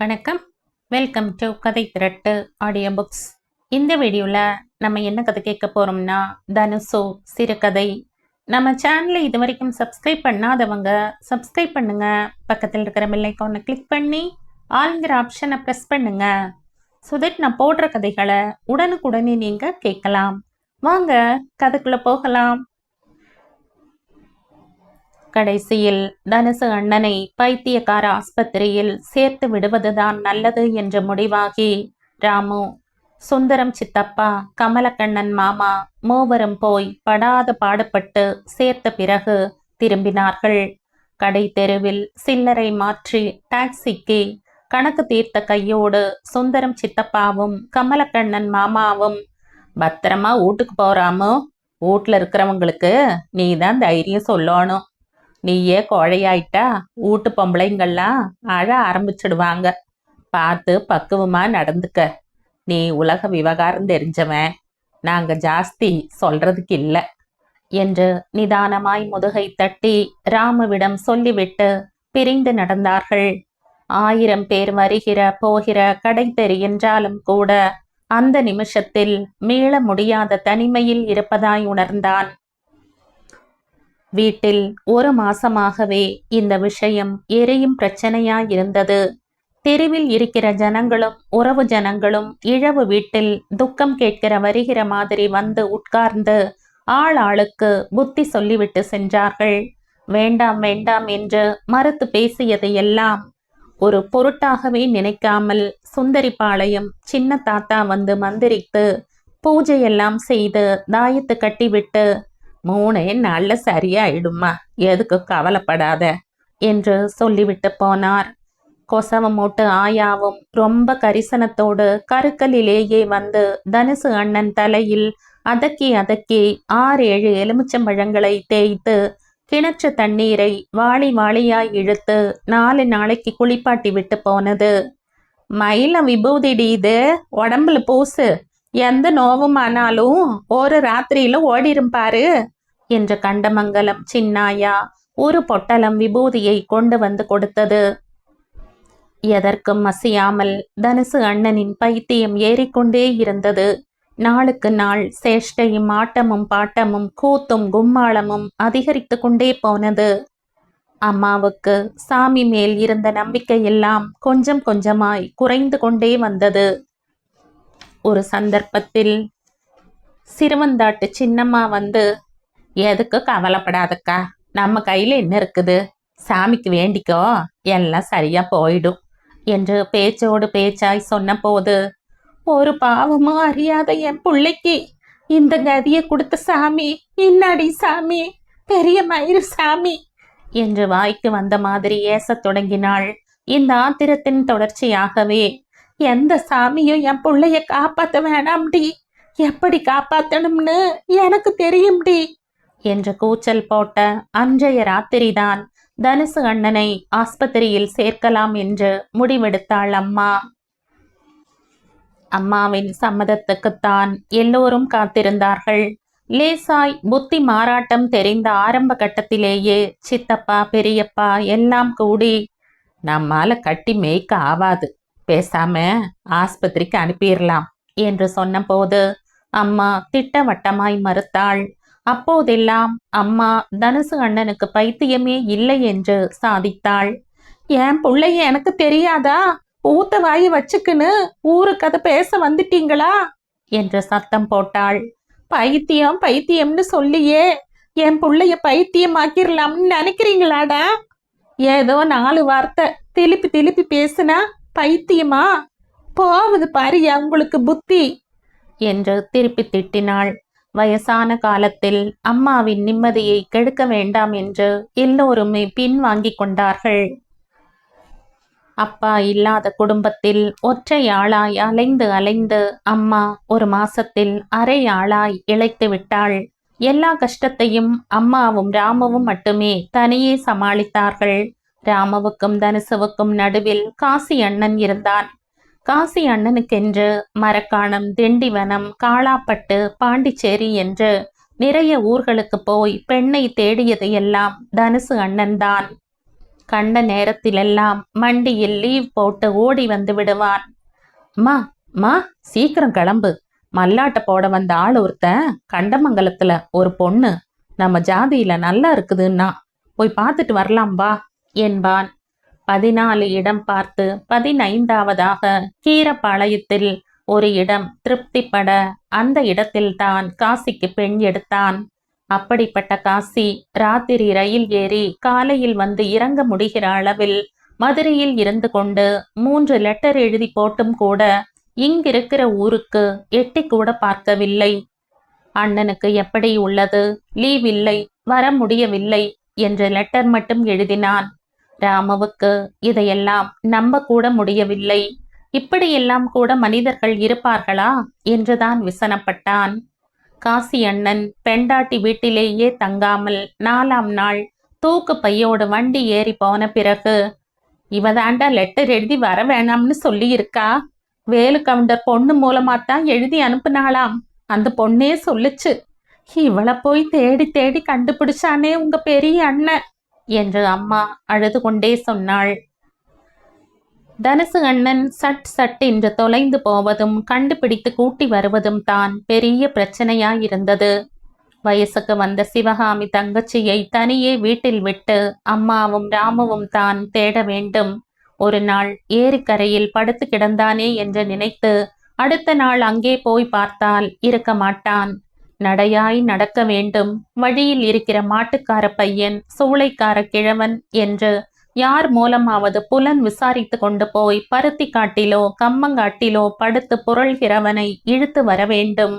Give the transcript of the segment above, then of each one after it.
வணக்கம். Welcome to கதை திரட்டு audio books. இந்த வீடியோவில் நம்ம என்ன கதை கேட்க போகிறோம்னா தனுசு சிறுகதை. நம்ம சேனலை இது வரைக்கும் சப்ஸ்கிரைப் பண்ணாதவங்க சப்ஸ்கிரைப் பண்ணுங்க. பக்கத்தில் இருக்கிற பெல் ஐகானை கிளிக் பண்ணி ஆளுங்கிற ஆப்ஷனை ப்ரெஸ் பண்ணுங்க. ஸோ தட் நான் போடுற கதைகளை உடனுக்குடனே நீங்கள் கேட்கலாம். வாங்க கதைக்குள்ளே போகலாம். கடைசியில் தனுசு அண்ணனை பைத்தியக்கார ஆஸ்பத்திரியில் சேர்த்து விடுவதுதான் நல்லது என்று முடிவாகி ராமு, சுந்தரம் சித்தப்பா, கமலக்கண்ணன் மாமா மூவரும் போய் படாத பாடுபட்டு சேர்த்த பிறகு திரும்பினார்கள். கடை தெருவில் சில்லறை மாற்றி டாக்ஸிக்கு கணக்கு தீர்த்த கையோடு சுந்தரம் சித்தப்பாவும் கமலக்கண்ணன் மாமாவும், பத்திரமா வீட்டுக்கு போறாமோ, வீட்டில் இருக்கிறவங்களுக்கு நீ தான் தைரியம் சொல்லணும். நீயே கோழையாயிட்டா வீட்டு பொம்பளைங்கள்லாம் அழ ஆரம்பிச்சிடுவாங்க. பார்த்து பக்குவமா நடந்துக்க. நீ உலக விவகாரம் தெரிஞ்சவன், நாங்க ஜாஸ்தி சொல்றதுக்கு இல்லை என்று நிதானமாய் முதுகை தட்டி ராமுவிடம் சொல்லிவிட்டு பிரிந்து நடந்தார்கள். 1000 பேர் வருகிற போகிற கடை தெரு என்றாலும் கூட அந்த நிமிஷத்தில் மீள முடியாத தனிமையில் இருப்பதாய் உணர்ந்தான். வீட்டில் 1 மாசமாகவே இந்த விஷயம் எரியும் பிரச்சனையாயிருந்தது. தெருவில் இருக்கிற ஜனங்களும் உறவு ஜனங்களும் இழவு வீட்டில் துக்கம் கேட்கிற வருகிற மாதிரி வந்து உட்கார்ந்து ஆள் ஆளுக்கு புத்தி சொல்லிவிட்டு சென்றார்கள். வேண்டாம் வேண்டாம் என்று மறுத்து பேசியதையெல்லாம் ஒரு பொருட்டாகவே நினைக்காமல் சுந்தரிபாளையம் சின்ன தாத்தா வந்து மந்திரித்து பூஜையெல்லாம் செய்து தாயத்து கட்டிவிட்டு 3 நாள்ல சரியாயிடுமா, எதுக்கு கவலைப்படாத என்று சொல்லிவிட்டு போனார். கொசவ மூட்டு ஆயாவும் ரொம்ப கரிசனத்தோடு கருக்கலிலேயே வந்து தனுசு அண்ணன் தலையில் அதக்கி 6-7 எலுமிச்சம்பழங்களை தேய்த்து கிணற்று தண்ணீரை வாளி வாளியாய் இழுத்து 4 நாளைக்கு குளிப்பாட்டி விட்டு போனது. மயில விபூதிடி இது, உடம்புல பூசு, எந்த நோவுமானாலும் ஒரு ராத்திரியில ஓடிரும் பாரு என்று கண்டமங்கலம் சின்னாயா ஒரு பொட்டலம் விபூதியை கொண்டு வந்து கொடுத்தது. எதற்கும் மசியாமல் தனுசு அண்ணனின் பைத்தியம் ஏறிக்கொண்டே இருந்தது. நாளுக்கு நாள் சேஷ்டையும் ஆட்டமும் பாட்டமும் கூத்தும் கும்மாளமும் அதிகரித்து கொண்டே போனது. அம்மாவுக்கு சாமி மேல் இருந்த நம்பிக்கையெல்லாம் கொஞ்சம் கொஞ்சமாய் குறைந்து கொண்டே வந்தது. ஒரு சந்தர்ப்பத்தில் சிறுவந்தாட்டு சின்னம்மா வந்து, எதுக்கு கவலைப்படாதக்கா, நம்ம கையில் என்ன இருக்குது, சாமிக்கு வேண்டிக்கோ, எல்லாம் சரியா போயிடும் என்று பேச்சோடு பேச்சாய் சொன்ன போது, ஒரு பாவமும் அறியாத என் பிள்ளைக்கு இந்த கதியை கொடுத்த சாமி இன்னாடி சாமி, பெரிய மயிறு சாமி என்று வாய்க்கு வந்த மாதிரி ஏசத் தொடங்கினாள். இந்த ஆத்திரத்தின் தொடர்ச்சியாகவே, எந்த சாமியும் என் பிள்ளைய காப்பாற்ற வேணாம்டி, எப்படி காப்பாற்றணும்னு எனக்கு தெரியும்டி என்று கூச்சல் போட்ட அன்றைய ராத்திரிதான் தனுசு அண்ணனை ஆஸ்பத்திரியில் சேர்க்கலாம் என்று முடிவெடுத்தாள் அம்மா. அம்மாவின் சம்மதத்துக்குத்தான் எல்லோரும் காத்திருந்தார்கள். லேசாய் புத்தி மாறாட்டம் தெரிந்த ஆரம்ப கட்டத்திலேயே சித்தப்பா பெரியப்பா எல்லாம் கூடி, நம்மால கட்டி மேய்க்க ஆவாது, பேசாம ஆஸ்பத்திரிக்கு அனுப்பிடலாம் என்று சொன்னபோது அம்மா திட்டவட்டமாய் மறுத்தாள். அப்போதெல்லாம் அம்மா தனுசு அண்ணனுக்கு பைத்தியமே இல்லை என்று சாதித்தாள். என் பிள்ளைய எனக்கு தெரியாதா, ஊத்த வாயை வச்சுக்குன்னு ஊருக்கு அதை பேச வந்துட்டீங்களா என்று சத்தம் போட்டாள். பைத்தியம் பைத்தியம்னு சொல்லியே என் பிள்ளைய பைத்தியமாக்கிடலாம்னு நினைக்கிறீங்களாடா? ஏதோ 4 வார்த்தை திருப்பி பேசுனா பைத்தியமா போவது பாரியா உங்களுக்கு புத்தி என்று திருப்பி திட்டினாள். வயசான காலத்தில் அம்மாவின் நிம்மதியை கெடுக்க வேண்டாம் என்று எல்லோருமே பின்வாங்கி கொண்டார்கள். அப்பா இல்லாத குடும்பத்தில் ஒற்றை ஆளாய் அலைந்து அம்மா 1 மாசத்தில் அரை ஆளாய் இழைத்து விட்டாள். எல்லா கஷ்டத்தையும் அம்மாவும் ராமுவும் மட்டுமே தனியே சமாளித்தார்கள். ராமுவுக்கும் தனுசுவுக்கும் நடுவில் காசி அண்ணன் இருந்தான். காசி அண்ணனுக்கென்று மரக்காணம், திண்டிவனம், காளாப்பட்டு, பாண்டிச்சேரி என்று நிறைய ஊர்களுக்கு போய் பெண்ணை தேடியது எல்லாம் தனுசு அண்ணன்தான். கண்ட நேரத்திலெல்லாம் மண்டியில் லீவ் போட்டு ஓடி வந்து விடுவான். மா மா சீக்கிரம் கிளம்பு, மல்லாட்ட போட வந்த ஆள் ஒருத்தன் கண்டமங்கலத்துல ஒரு பொண்ணு நம்ம ஜாதியில நல்லா இருக்குதுன்னா போய் பார்த்துட்டு வரலாம் வா என்பான். 14 இடம் பார்த்து 15வதாக கீரப்பாளையத்தில் ஒரு இடம் திருப்திப்பட அந்த இடத்தில் தான் காசிக்கு பெண் எடுத்தான். அப்படிப்பட்ட காசி ராத்திரி ரயில் ஏறி காலையில் வந்து இறங்க முடிகிற அளவில் மதுரையில் இருந்து கொண்டு 3 லெட்டர் எழுதி போட்டும் கூட இங்கிருக்கிற ஊருக்கு எட்டி கூட பார்க்கவில்லை. அண்ணனுக்கு எப்படி உள்ளது, லீவ் இல்லை, வர முடியவில்லை என்ற லெட்டர் மட்டும் எழுதினான். ராமுவுக்கு இதையெல்லாம் நம்ப கூட முடியவில்லை. இப்படியெல்லாம் கூட மனிதர்கள் இருப்பார்களா என்றுதான் விசனப்பட்டான். காசி அண்ணன் பெண்டாட்டி வீட்டிலேயே தங்காமல் 4ஆம் நாள் தூக்கு பையோடு வண்டி ஏறி போன பிறகு, இவதாண்டா லெட்டர் எழுதி வர வேணாம்னு சொல்லி இருக்கா, வேலு கவுண்டர் பொண்ணு மூலமாத்தான் எழுதி அனுப்புனாளாம், அந்த பொண்ணே சொல்லுச்சு, இவளை போய் தேடி தேடி கண்டுபிடிச்சானே உங்க பெரிய அண்ணன் என்று அம்மா அழுது கொண்டே சொன்னாள். தனுசு அண்ணன் சட் சட் என்று தொலைந்து போவதும் கண்டுபிடித்து கூட்டி வருவதும் தான் பெரிய பிரச்சனையாயிருந்தது. வயசுக்கு வந்த சிவகாமி தங்கச்சியை தனியே வீட்டில் விட்டு அம்மாவும் ராமுவும் தான் தேட வேண்டும். ஒரு நாள் ஏரிக்கரையில் படுத்து கிடந்தானே என்று நினைத்து அடுத்த நாள் அங்கே போய் பார்த்தால் இருக்க மாட்டான். நடையாய் நடக்க வேண்டும், வழியில் இருக்கிற மாட்டுக்கார பையன், சூளைக்கார கிழவன் என்று யார் மூலமாவது புலன் விசாரித்து கொண்டு போய் பருத்தி காட்டிலோ கம்மங்காட்டிலோ படுத்து புரள்கிறவனை இழுத்து வர வேண்டும்.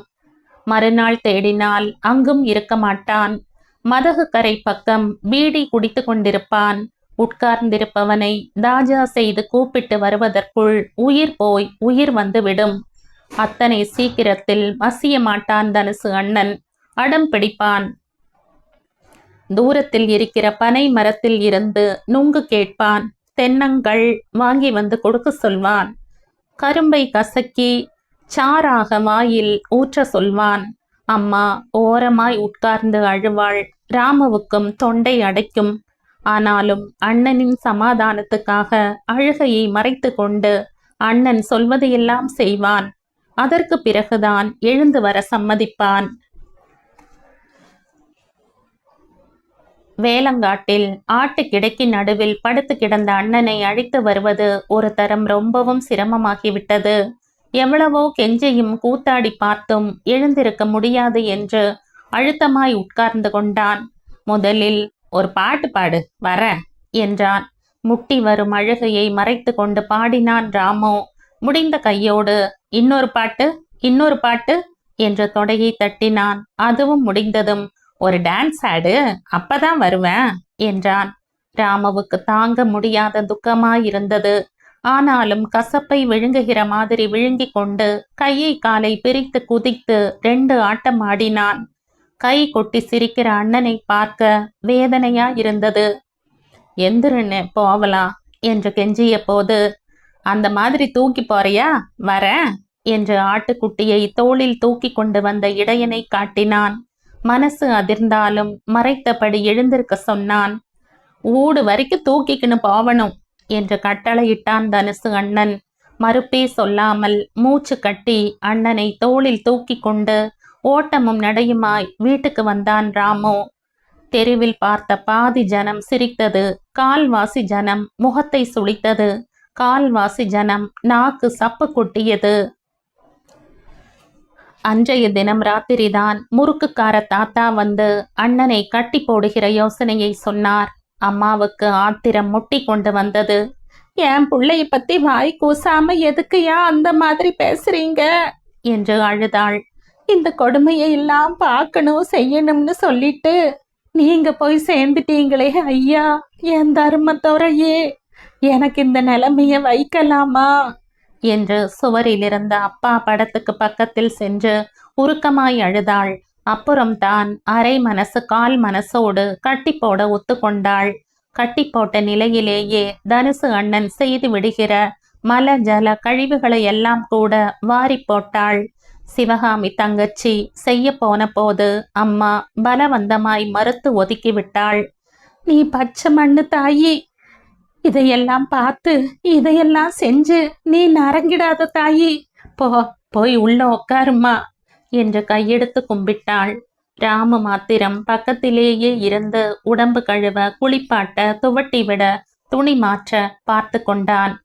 மறுநாள் தேடினால் அங்கும் இருக்க மாட்டான். மதகு கரை பக்கம் பீடி குடித்து கொண்டிருப்பான். உட்கார்ந்திருப்பவனை தாஜா செய்து கூப்பிட்டு வருவதற்குள் உயிர் போய் உயிர் வந்துவிடும். அத்தனை சீக்கிரத்தில் வசிய மாட்டான் தனுசு அண்ணன். அடம் பிடிப்பான். தூரத்தில் இருக்கிற பனை மரத்தில் இருந்து நுங்கு கேட்பான். தென்னங்கள் வாங்கி வந்து கொடுக்க சொல்வான். கரும்பை கசக்கி சாராக வாயில் ஊற்ற சொல்வான். அம்மா ஓரமாய் உட்கார்ந்து அழுவாள். ராமுவுக்கும் தொண்டை அடைக்கும். ஆனாலும் அண்ணனின் சமாதானத்துக்காக அழுகையை மறைத்து கொண்டு அண்ணன் சொல்வதையெல்லாம் செய்வான். அதற்கு பிறகுதான் எழுந்து வர சம்மதிப்பான். வேலங்காட்டில் ஆட்டு கிடைக்கு நடுவில் படுத்து கிடந்த அண்ணனை அழைத்து வருவது ஒரு தரம் ரொம்பவும் சிரமமாகிவிட்டது. எவ்வளவோ கெஞ்சியும் கூத்தாடி பார்த்தும் எழுந்திருக்க முடியாது என்று அழுத்தமாய் உட்கார்ந்து கொண்டான். முதலில் ஒரு பாட்டு பாடு வர என்றான். முட்டி வரும் அழுகையை மறைத்து கொண்டு பாடினான் ராமு. முடிந்த கையோடு இன்னொரு பாட்டு இன்னொரு பாட்டு என்று தொடையை தட்டினான். அதுவும் முடிந்ததும் ஒரு டான்ஸ் ஆடு, அப்பதான் வருவேன் என்றான். ராமுவுக்கு தாங்க முடியாத துக்கமாயிருந்தது. ஆனாலும் கசப்பை விழுங்குகிற மாதிரி விழுங்கி கொண்டு கையை காலை பிரித்து குதித்து 2 ஆட்டம் ஆடினான். கை கொட்டி சிரிக்கிற அண்ணனை பார்க்க வேதனையாயிருந்தது. எந்திரன்னு போவலாம் என்று கெஞ்சிய போது, அந்த மாதிரி தூக்கி போறியா, வர என்று ஆட்டுக்குட்டியை தோளில் தூக்கி கொண்டு வந்த இடையனை காட்டினான். மனசு அதிர்ந்தாலும் மறைத்தபடி எழுந்திருக்க சொன்னான். ஊடு வரைக்கும் தூக்கிக்கின்னு போவணும் என்று கட்டளையிட்டான் தனுசு அண்ணன். மறுப்பே சொல்லாமல் மூச்சு கட்டி அண்ணனை தோளில் தூக்கி கொண்டு ஓட்டமும் நடையுமாய் வீட்டுக்கு வந்தான் ராமு. தெருவில் பார்த்த பாதி ஜனம் சிரித்தது. கால்வாசி ஜனம் முகத்தை சுளித்தது. கால்வாசி ஜனம் நாக்கு சப்பு கொட்டியது. அன்றைய தினம் ராத்திரிதான் முறுக்குக்கார தாத்தா வந்து அண்ணனை கட்டி போடுகிற யோசனையை சொன்னார். அம்மாவுக்கு ஆத்திரம் முட்டி கொண்டு வந்தது. என் பிள்ளைய பத்தி வாய் கூசாம எதுக்குயா அந்த மாதிரி பேசுறீங்க என்று அழுதாள். இந்த கொடுமையை எல்லாம் பார்க்கணும் செய்யணும்னு சொல்லிட்டு நீங்க போய் சேர்ந்துட்டீங்களே ஐயா, என் தர்மத்தோரையே, எனக்கு இந்த நிலைமைய வைக்கலாமா என்று சுவரில் இருந்த அப்பா படத்துக்கு பக்கத்தில் சென்று உருக்கமாய் அழுதாள். அப்புறம் தான் அரை மனசு கால் மனசோடு கட்டி போட ஒத்துக்கொண்டாள். கட்டி போட்ட நிலையிலேயே தனுசு அண்ணன் செய்து விடுகிற மல ஜல கழிவுகளை எல்லாம் கூட வாரி போட்டாள். சிவகாமி தங்கச்சி செய்ய போன போது அம்மா பலவந்தமாய் மறுத்து ஒதுக்கி விட்டாள். நீ பச்சை மண்ணு தாயி, இதையெல்லாம் பார்த்து இதையெல்லாம் செஞ்சு நீ நரங்கிடாத தாயி, போய் உள்ள உட்காருமா என்று கையெடுத்து கும்பிட்டாள். ராமு மாத்திரம் பக்கத்திலேயே இருந்து உடம்பு கழுவ, குளிப்பாட்ட, துவட்டி விட, துணி மாற்ற பார்த்து கொண்டான்.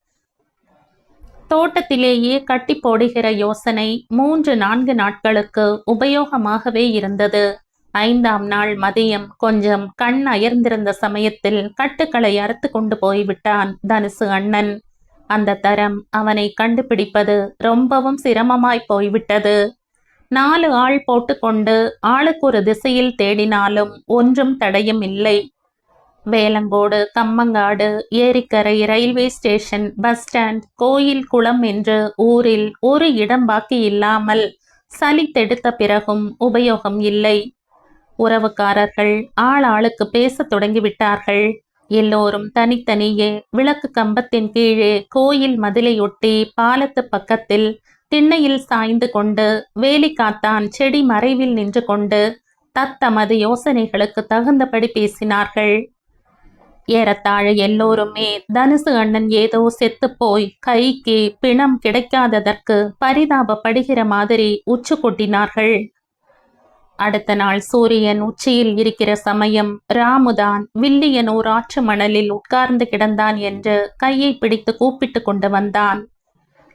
தோட்டத்திலேயே கட்டி போடுகிற யோசனை 3-4 நாட்களுக்கு உபயோகமாகவே இருந்தது. 5ஆம் நாள் மதியம் கொஞ்சம் கண் அயர்ந்திருந்த சமயத்தில் கட்டுக்களை அறுத்து கொண்டு போய்விட்டான் தனுசு அண்ணன். அந்த தரம் அவனை கண்டுபிடிப்பது ரொம்பவும் சிரமமாய் போய்விட்டது. 4 ஆள் போட்டுக்கொண்டு ஆளுக்கு ஒரு திசையில் தேடினாலும் ஒன்றும் தடையும் இல்லை. வேலங்கோடு, கம்மங்காடு, ஏரிக்கரை, ரயில்வே ஸ்டேஷன், பஸ் ஸ்டாண்ட், கோயில், குளம் என்று ஊரில் ஒரு இடம் பாக்கி இல்லாமல் சலித்தெடுத்த பிறகும் உபயோகம் இல்லை. உறவுக்காரர்கள் ஆள் ஆளுக்கு பேசத் தொடங்கிவிட்டார்கள். எல்லோரும் தனித்தனியே விளக்கு கம்பத்தின் கீழே, கோயில் மதிலையொட்டி, பாலத்து பக்கத்தில் திண்ணையில் சாய்ந்து கொண்டு, வேலிக்காத்தான் செடி மறைவில் நின்று கொண்டு தத்தமது யோசனைகளுக்கு தகுந்தபடி பேசினார்கள். ஏறத்தாழ எல்லோருமே தனுசு அண்ணன் ஏதோ செத்துப்போய் கைக்கு பிணம் கிடைக்காததற்கு பரிதாபப்படுகிற மாதிரி உச்சு கொட்டினார்கள். அடுத்த நாள் சூரியன் உச்சியில் இருக்கிற சமயம் ராமுதான் வில்லியனூர் ஆற்று மணலில் உட்கார்ந்து கிடந்தான் என்று கையை பிடித்து கூப்பிட்டு கொண்டு வந்தான்.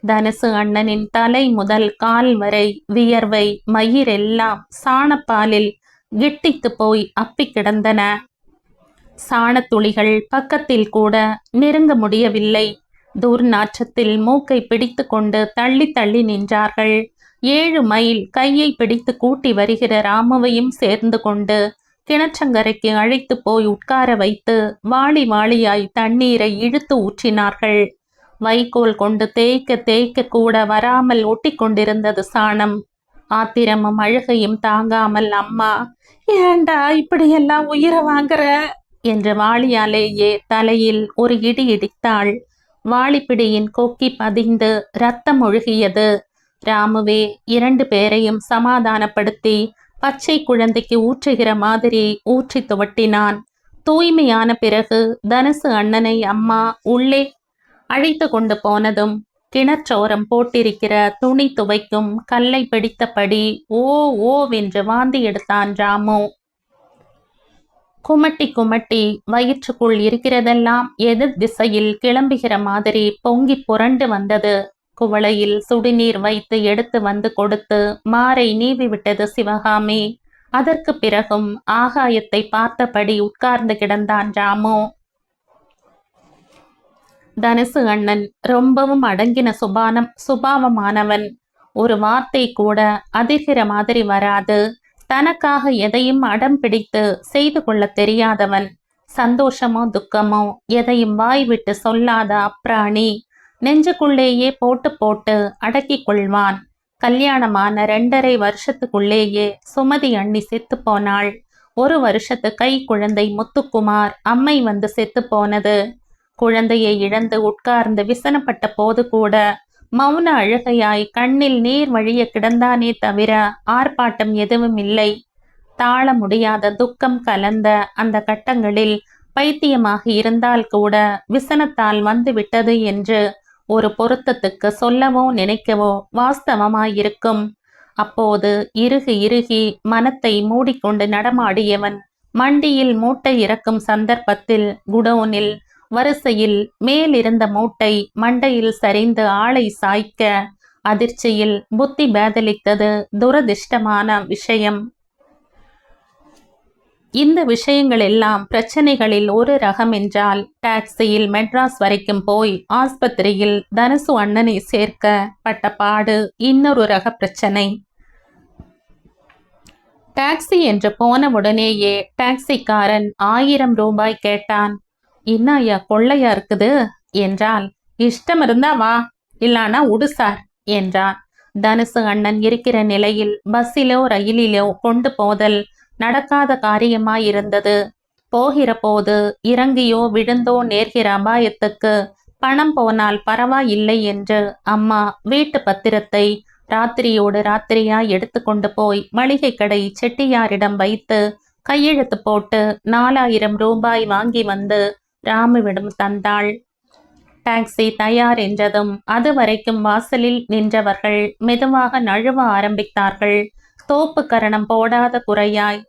தனுசு அண்ணனின் தலை முதல் கால் வரை வியர்வை, மயிரெல்லாம் சாணப்பாலில் கிட்டித்து போய் அப்பி கிடந்தன. சாணத்துளிகள் பக்கத்தில் கூட நெருங்க முடியவில்லை. துர்நாற்றத்தில் மூக்கை பிடித்து கொண்டு தள்ளி தள்ளி நின்றார்கள். 7 மைல் கையை பிடித்து கூட்டி வருகிற ராமுவையும் சேர்ந்து கொண்டு கிணற்றங்கரைக்கு அழைத்து போய் உட்கார வைத்து வாளி வாளியாய் தண்ணீரை இழுத்து ஊற்றினார்கள். வைக்கோல் கொண்டு தேய்க்க தேய்க்க கூட வராமல் ஒட்டி கொண்டிருந்தது சாணம். ஆத்திரமும் அழுகையும் தாங்காமல் அம்மா, ஏண்டா இப்படியெல்லாம் உயிரை வாங்குற என்று வாளியாலேயே தலையில் ஒரு இடி இடித்தாள். வாளிப்பிடியின் கொக்கி பதிந்து இரத்தம் ஒழுகியது. ராமுவே 2 பேரையும் சமாதானப்படுத்தி பச்சை குழந்தைக்கு ஊற்றுகிற மாதிரி ஊற்றி துவட்டினான். தூய்மையான பிறகு தனுசு அண்ணனை அம்மா உள்ளே அழைத்து கொண்டு போனதும் கிணற்றோரம் போட்டிருக்கிற துணி துவைக்கும் கல்லை பிடித்தபடி ஓவென்று வாந்தி எடுத்தான் ராமு. குமட்டி குமட்டி வயிற்றுக்குள் இருக்கிறதெல்லாம் எதிர் திசையில் கிளம்புகிற மாதிரி பொங்கி புரண்டு வந்தது. குவளையில் சுடுநீர் வைத்து எடுத்து வந்து கொடுத்து மாரை நீவி விட்டது சிவகாமி. அதற்கு பிறகும் ஆகாயத்தை பார்த்தபடி உட்கார்ந்து கிடந்தான் ராமு. தனுசு அண்ணன் ரொம்பவும் அடங்கின சுபாவமானவன். ஒரு வார்த்தை கூட அதிர்கிற மாதிரி வராது. தனக்காக எதையும் அடம் பிடித்து செய்து கொள்ள தெரியாதவன். சந்தோஷமோ துக்கமோ எதையும் வாய் விட்டு சொல்லாத அப்ராணி. நெஞ்சுக்குள்ளேயே போட்டு போட்டு அடக்கி கொள்வான். கல்யாணமான 2.5 வருஷத்துக்குள்ளேயே சுமதி அண்ணி செத்து போனாள். 1 வருஷத்து கை குழந்தை முத்துக்குமார் அம்மை வந்து செத்து போனது. குழந்தையை இழந்து உட்கார்ந்து விசனப்பட்ட போது கூட மௌன அழுகையாய் கண்ணில் நீர் வழிய கிடந்தானே தவிர ஆர்ப்பாட்டம் எதுவும் இல்லை. தாழ முடியாத துக்கம் கலந்த அந்த கட்டங்களில் பைத்தியமாக இருந்தால் கூட விசனத்தால் வந்து விட்டது என்று ஒரு பொருத்தத்துக்கு சொல்லவோ நினைக்கவோ வாஸ்தவமாயிருக்கும். அப்போது இறுகி இறுகி மனத்தை மூடிக்கொண்டு நடமாடியவன் மண்டியில் மூட்டை இறக்கும் சந்தர்ப்பத்தில் குடோனில் வரிசையில் மேலிருந்த மூட்டை மண்டையில் சரிந்து ஆளை சாய்க்க அதிர்ச்சியில் புத்தி பேதலித்தது துரதிர்ஷ்டமான விஷயம். இந்த விஷயங்கள் எல்லாம் பிரச்சனைகளில் ஒரு ரகம் என்றால், டாக்ஸியில் மெட்ராஸ் வரைக்கும் போய் ஆஸ்பத்திரியில் தனுசு அண்ணனை சேர்க்க பட்ட பாடு இன்னொரு ரக பிரச்சனை. டாக்ஸி என்று போன உடனேயே டாக்ஸிக்காரன் 1000 ரூபாய் கேட்டான். இன்னாயா கொள்ளையா இருக்குது என்றால், இஷ்டம் இருந்தா வா, இல்லானா உடுசார் என்றான். தனுசு அண்ணன் இருக்கிற நிலையில் பஸ்ஸிலோ ரயிலிலோ கொண்டு போதல் நடக்காத காரியமாயிருந்தது. போகிற போது இறங்கியோ விழுந்தோ நேர்கிற அபாயத்துக்கு பணம் போனால் பரவாயில்லை என்று அம்மா வீட்டு பத்திரத்தை ராத்திரியோடு ராத்திரியாய் எடுத்து கொண்டு போய் மளிகை கடை செட்டியாரிடம் வைத்து கையெழுத்து போட்டு 4000 ரூபாய் வாங்கி வந்து ராமுவிடம் தந்தாள். டாக்ஸி தயார் என்றதும் அதுவரைக்கும் வாசலில் நின்றவர்கள் மெதுவாக நழுவ ஆரம்பித்தார்கள். தோப்பு கரணம் போடாத குறையாய்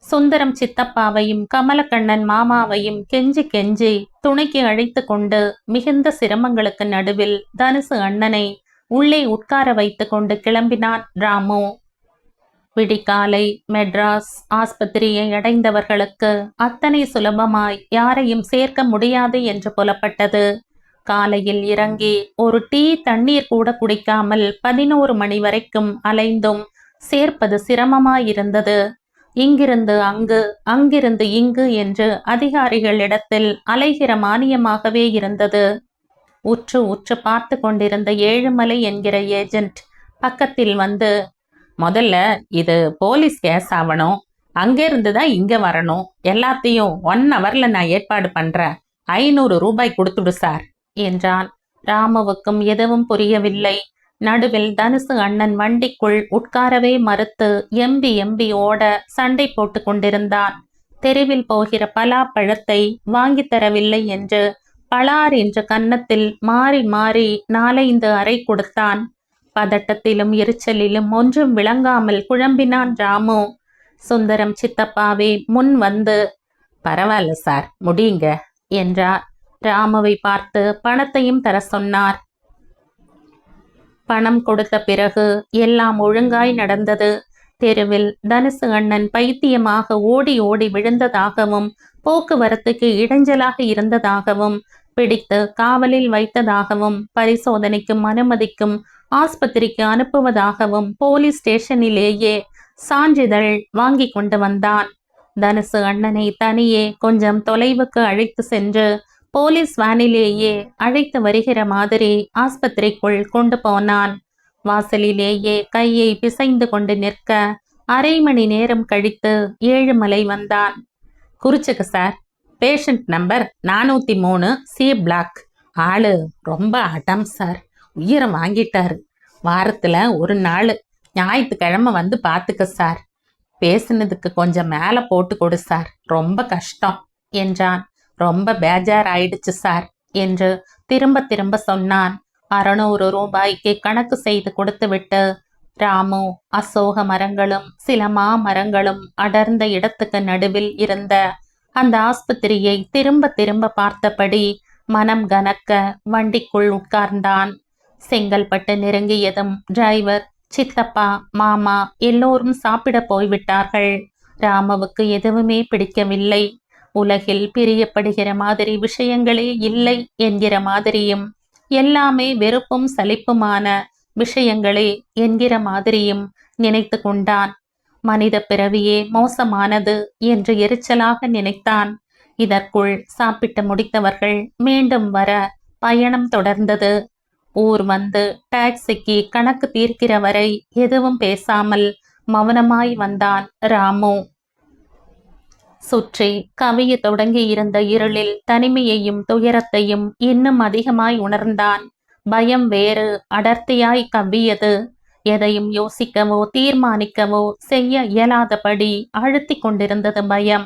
சுந்தரம் சித்தப்பாவையும் கமலக்கண்ணன் மாமாவையும் கெஞ்சி கெஞ்சி துணைக்கு அழைத்து கொண்டு மிகுந்த சிரமங்களுக்கு நடுவில் தனுசு அண்ணனை உள்ளே உட்கார வைத்து கொண்டு கிளம்பினான் ராமு. விடிகாலை மெட்ராஸ் ஆஸ்பத்திரியை அடைந்தவர்களுக்கு அத்தனை சுலபமாய் யாரையும் சேர்க்க முடியாது என்று புலப்பட்டது. காலையில் இறங்கி ஒரு டீ தண்ணீர் கூட குடிக்காமல் 11 மணி வரைக்கும் அலைந்தும் சேர்ப்பது சிரமமாயிருந்தது. இங்கிருந்து அங்கு அங்கிருந்து இங்கு என்று அதிகாரிகளிடத்தில் அலைகிற மானியமாகவே இருந்தது. உற்று உற்று பார்த்து கொண்டிருந்த ஏழுமலை என்கிற ஏஜென்ட் பக்கத்தில் வந்து, முதல்ல இது போலீஸ் கேஸ் ஆகணும், அங்கிருந்து தான் இங்க வரணும், எல்லாத்தையும் 1 ஹவர்ல நான் ஏற்பாடு பண்றேன், 500 ரூபாய் கொடுத்துடு சார் என்றான். ராமுவுக்கும் எதுவும் புரியவில்லை. நடுவில் தனுசு அண்ணன் வண்டிக்குள் உட்காரவே மறுத்து எம்பி எம்பி ஓட சண்டை போட்டு கொண்டிருந்தான். தெருவில் போகிற பலாப்பழத்தை வாங்கி தரவில்லை என்று பலார் என்ற கன்னத்தில் மாறி மாறி 4-5 அறை கொடுத்தான். பதட்டத்திலும் எரிச்சலிலும் ஒன்றும் விளங்காமல் குழம்பினான் ராமு. சுந்தரம் சித்தப்பாவே முன் வந்து, பரவாயில்ல சார், முடியுங்க என்றார். ராமுவை பார்த்து பணத்தையும் தர சொன்னார். பணம் கொடுத்த பிறகு எல்லாம் ஒழுங்காய் நடந்தது. தெருவில் தனுசு அண்ணன் பைத்தியமாக ஓடி ஓடி விழுந்ததாகவும் போக்குவரத்துக்கு இடைஞ்சலாக இருந்ததாகவும் பிடித்து காவலில் வைத்ததாகவும் பரிசோதனைக்கும் அனுமதிக்கும் ஆஸ்பத்திரிக்கு அனுப்புவதாகவும் போலீஸ் ஸ்டேஷனிலேயே சான்றிதழ் வாங்கி கொண்டு வந்தான். தனுசு அண்ணனை தனியே கொஞ்சம் தொலைவுக்கு அழைத்து சென்று போலீஸ் வேனிலேயே அழைத்து வருகிற மாதிரி ஆஸ்பத்திரிக்குள் கொண்டு போனான். வாசலிலேயே கையை பிசைந்து கொண்டு நிற்க 1/2 மணி நேரம் கழித்து ஏழுமலை வந்தான். குறிச்சுக்க sir, patient number 403 C block. ஆளு ரொம்ப அடம் சார், உயிரை வாங்கிட்டாரு. வாரத்தில் 1 நாள் ஞாயிற்றுக்கிழமை வந்து பார்த்துக்க சார். பேசுனதுக்கு கொஞ்சம் மேலே போட்டு கொடு சார், ரொம்ப கஷ்டம் என்றான். ரொம்ப பேஜார் ஆயிடுச்சு சார் என்று திரும்ப திரும்ப சொன்னான். 600 ரூபாய்க்கு கணக்கு செய்து கொடுத்துவிட்டு ராமு அசோக மரங்களும் சில மாமரங்களும் அடர்ந்த இடத்துக்கு நடுவில் இருந்த அந்த ஆஸ்பத்திரியை திரும்ப திரும்ப பார்த்தபடி மனம் கனக்க வண்டிக்குள் உட்கார்ந்தான். செங்கல்பட்டு நெருங்கியதும் டிரைவர், சித்தப்பா, மாமா எல்லோரும் சாப்பிட போய்விட்டார்கள். ராமுவுக்கு எதுவுமே பிடிக்கவில்லை. உலகில் பிரியப்படுகிற மாதிரி விஷயங்களே இல்லை என்கிற மாதிரியும், எல்லாமே வெறுப்பும் சலிப்புமான விஷயங்களே என்கிற மாதிரியும் நினைத்து கொண்டான். மனித பிறவியே மோசமானது என்று எரிச்சலாக நினைத்தான். இதற்குள் சாப்பிட்டு முடித்தவர்கள் மீண்டும் வர பயணம் தொடர்ந்தது. ஊர் வந்து டாக்ஸிக்கு கணக்கு தீர்க்கிற வரை எதுவும் பேசாமல் மௌனமாய் வந்தான் ராமு. சுற்றி கவிய தொடங்கி இருந்த இருளில் தனிமையையும் துயரத்தையும் இன்னும் அதிகமாய் உணர்ந்தான். பயம் வேறு அடர்த்தியாய் கவ்வியது. எதையும் யோசிக்கவோ தீர்மானிக்கவோ செய்ய இயலாதபடி அழுத்தி கொண்டிருந்தது பயம்.